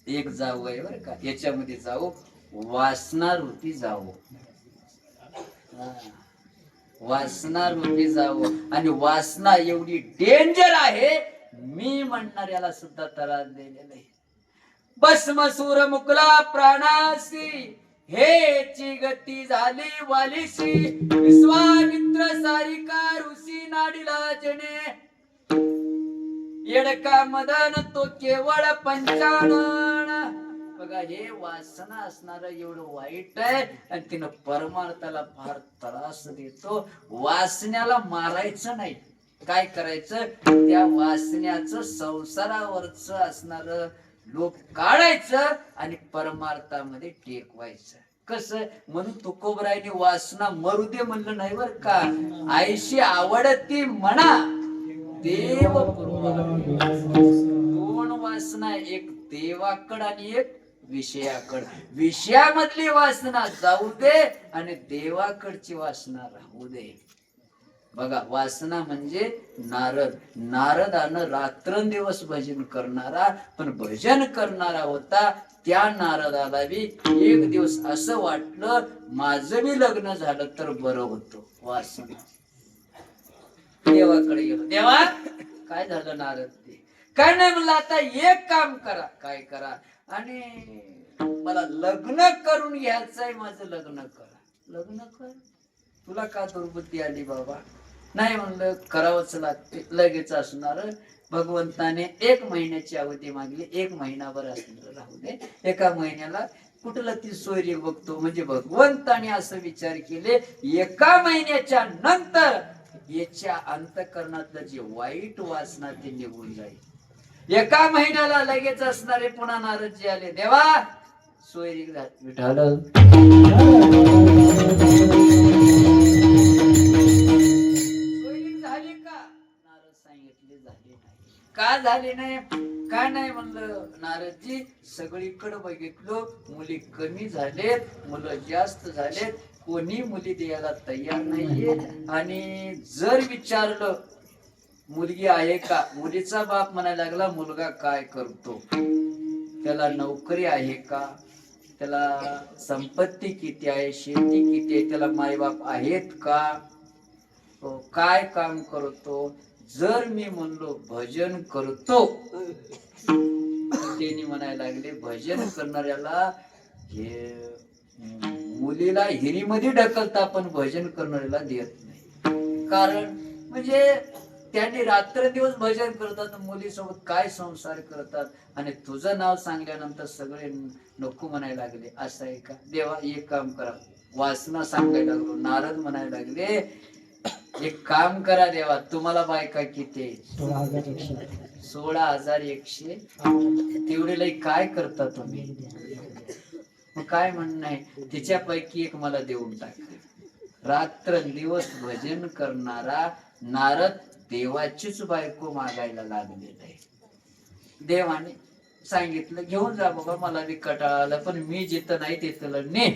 एक जाऊ आहे बर का. याच्यामध्ये जाऊ वासना रूपी जाऊ. वासना रूपी जाऊ. आणि वासना एवढी डेंजर आहे मी म्हणणाऱ्याला सुद्धा त्रास दिलेला आहे. भस्मसूर मुकला प्राणासी हेची गती झाली वालीसी. विश्वामित्र सारिका ऋषी नाडीला जने. येडका मदन तो केवळ पंचानन. बघा हे वासना असणार एवढं वाईट आहे. आणि तिनं परमार्थाला फार त्रास देतो. वासण्याला मारायचं नाही काय करायचं, त्या वासण्याचं संसारावरच असणार लोभ काढायचं आणि परमार्थामध्ये टेकवायचं. कसं म्हणून तुकोबरायने वासना मरू दे म्हणलं नाही बर का. आईशी आवडती म्हणा देव दोन वासना, एक देवाकड आणि एक विषयाकड. विषयामधली वासना जाऊ दे आणि देवाकडची वासना राहू दे. बघा, वासना म्हणजे नारद. नारदानं रात्रंदिवस भजन करणारा, पण भजन करणारा होता. त्या नारदाला बी एक दिवस असं वाटलं माझं बी लग्न झालं तर बरं होतं. वासना देवाकडे गेलो. देवा काय झालं नारद? ते काय नाही म्हणलं, आता एक काम करा. काय करा? आणि मला लग्न करून घ्यायचंय, माझं लग्न करा. लग्न कर? तुला का दुर्बुद्धी आली बाबा? नाही म्हणलं, करावंच लागते. लगेच असणार. भगवंताने 1 महिन्याची अवधी मागली. 1 महिनाभर असणार राहू दे. एका महिन्याला कुठला ती सोयरी बघतो. म्हणजे भगवंताने असं विचार केले, 1 महिन्याच्या नंतर याच्या अंतःकरणातलं जे वाईट वासना ते निघून जाईल. 1 महिन्याला लगेच असणारे पुन्हा नारदजी आले. देवा सोयरी विठाल का झाली नाही? काय नाही म्हणलं नारदजी, सगळीकडे बघितलं, मुली कमी झालेत, मुलं जास्त झालेत, कोणी मुली द्यायला तयार नाहीये. आणि जर विचारलं मुलगी आहे का, मुलीचा बाप म्हणायला लागला मुलगा काय करतो, त्याला नोकरी आहे का, त्याला संपत्ती किती आहे, शेती किती आहे, त्याला मायबाप आहेत का, तो काय काम करतो. जर मी म्हणलो भजन करतो, त्यांनी म्हणायला लागले भजन करणाऱ्याला हे मुलीला हिरीमध्ये ढकलता, पण भजन करणाऱ्याला देत नाही. कारण म्हणजे त्यांनी रात्रंदिवस भजन करतात, मुलीसोबत काय संसार करतात. आणि तुझं नाव सांगल्यानंतर सगळे नको म्हणायला लागले. असं आहे का? देवा एक काम करा. वासना सांगायला लागलो. नारद म्हणायला लागले एक काम करा देवा, तुम्हाला बायका किती? 16,100. तेवढे लई काय करता तुम्ही? मग काय म्हणणं आहे, तिच्यापैकी एक मला देऊन टाका. रात्र दिवस भजन करणारा नारद देवाचीच बायको मागायला लागलेला आहे. देवाने सांगितलं घेऊन जा बाबा, मला बी कटाळा आला, पण मी जिथं नाही तिथं ने.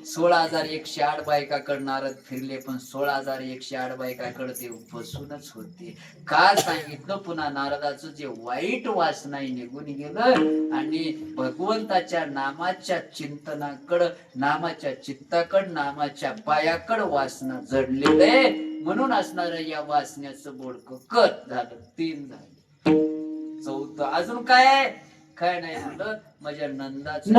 16,108 बायकाकडे नारद फिरले, पण 16,108 बायकाकडे ते बसूनच होते. का सांगितलं? पुन्हा नारदाचं जे वाईट वासना निघून गेलं आणि भगवंताच्या नामाच्या चिंतनाकडं, नामाच्या चित्ताकड, नामाच्या पायाकड वासना जडलेलं आहे. म्हणून असणार या वासन्याचं बोडकं कर झालं. 3 झालं. 4थं अजून काय आहे? काय नाही म्हणलं, माझ्या नंदाचं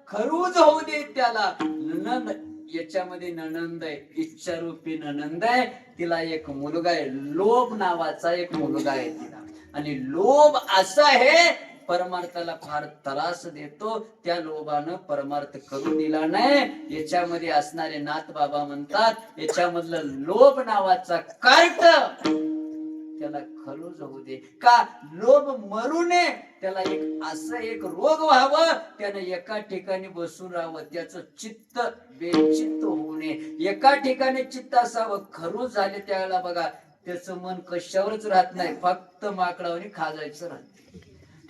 खरूज होऊ दे त्याला. ननंद याच्यामध्ये ननंद आहे, इच्छारूपी ननंद आहे. तिला एक मुलगा आहे, लोभ नावाचा एक मुलगा आहे तिला. आणि लोभ असा आहे परमार्थाला फार त्रास देतो. त्या लोभानं परमार्थ करू दिला नाही. याच्यामध्ये असणारे नाथ बाबा म्हणतात याच्यामधलं लोभ नावाचा कार्ट त्याला खरूज होऊ दे. का? लोभ मरू नये, त्याला एक असं एक रोग व्हावं, त्यानं एका ठिकाणी बसून राहावं, त्याचं चित्त बेचित्त होऊ नये. एका ठिकाणी चित्त असावं. खरूज झाले त्यावेळेला बघा त्याचं मन कशावरच राहत नाही, फक्त माकडावनी खाजायचं राहते.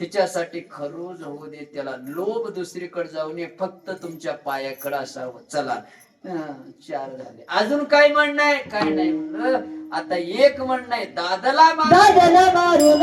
तिच्यासाठी खरूज होऊ दे त्याला. लोभ दुसरीकडे जाऊ नये, फक्त तुमच्या पायाकडे असावं. चला 4 झाले. अजून काय म्हणणं आहे? काय नाही म्हणलं. आता एक म्हणणं आहे, दादला दादला मारून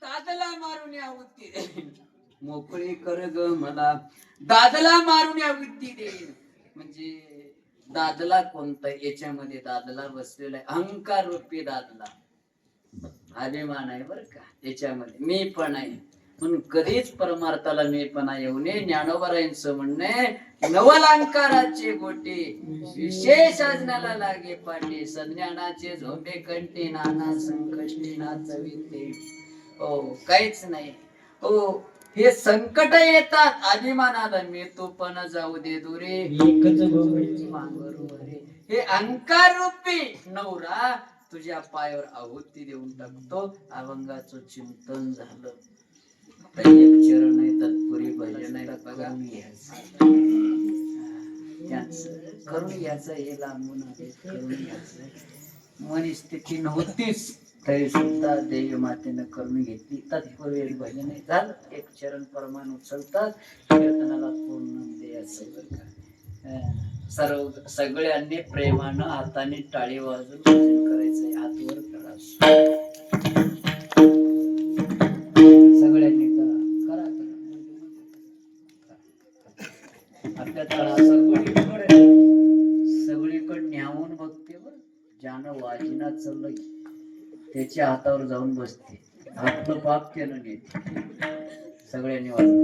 दादला मारून या वृत्ती दे. मोकळी कर ग मला, दादला मारून या वृत्ती दे. म्हणजे दादला कोणता? याच्यामध्ये दादला बसलेला आहे अहंकार रूपी दादला. अभिमान आहे बर का याच्यामध्ये, मी पण आहे. म्हणून कधीच परमार्थाला मी पण येऊ नये. ज्ञानोबरायांचं म्हणणे, नवलंकाराचे गोटे विशेष आज्ञाला लागे पाटे, संज्ञानाचे झोंबे कंठी नाना संकष्टी नाचविते. हो काहीच नाही. हो हे संकट येतात अभिमानाला, मी तो पण जाऊ दे दुरे एकच गोबडीची मांगरूवरे. हे अहंकार रूपी नवरा तुझ्या पायावर आहुती देऊन टाकतो. अभंगाचं चिंतन झालं तर एक चरण आहे, तत्पुरी भजन आहे बघा. करून घ्यायचं हे लांबून आले, करून घ्यायचं. मन स्थिती नव्हतीच तरी सुद्धा देवी मातेनं करून घेतली. तत्पुरी भजन आहे झालं. एक चरण परमान उचलतात, कीर्तनाला पूर्ण द्यायचं बरं का. सगळ्यांनी प्रेमानं हाताने टाळी वाजून भजन करायचंय. हातवर करा, सगळ्यांनी करा करा करा. आपल्या तळा सगळीकडे न्यावून बघते बर. ज्यानं वाजिना चाललंय त्याच्या हातावर जाऊन बसते, आपलं पाप केलं घेते. सगळ्यांनी वाजव.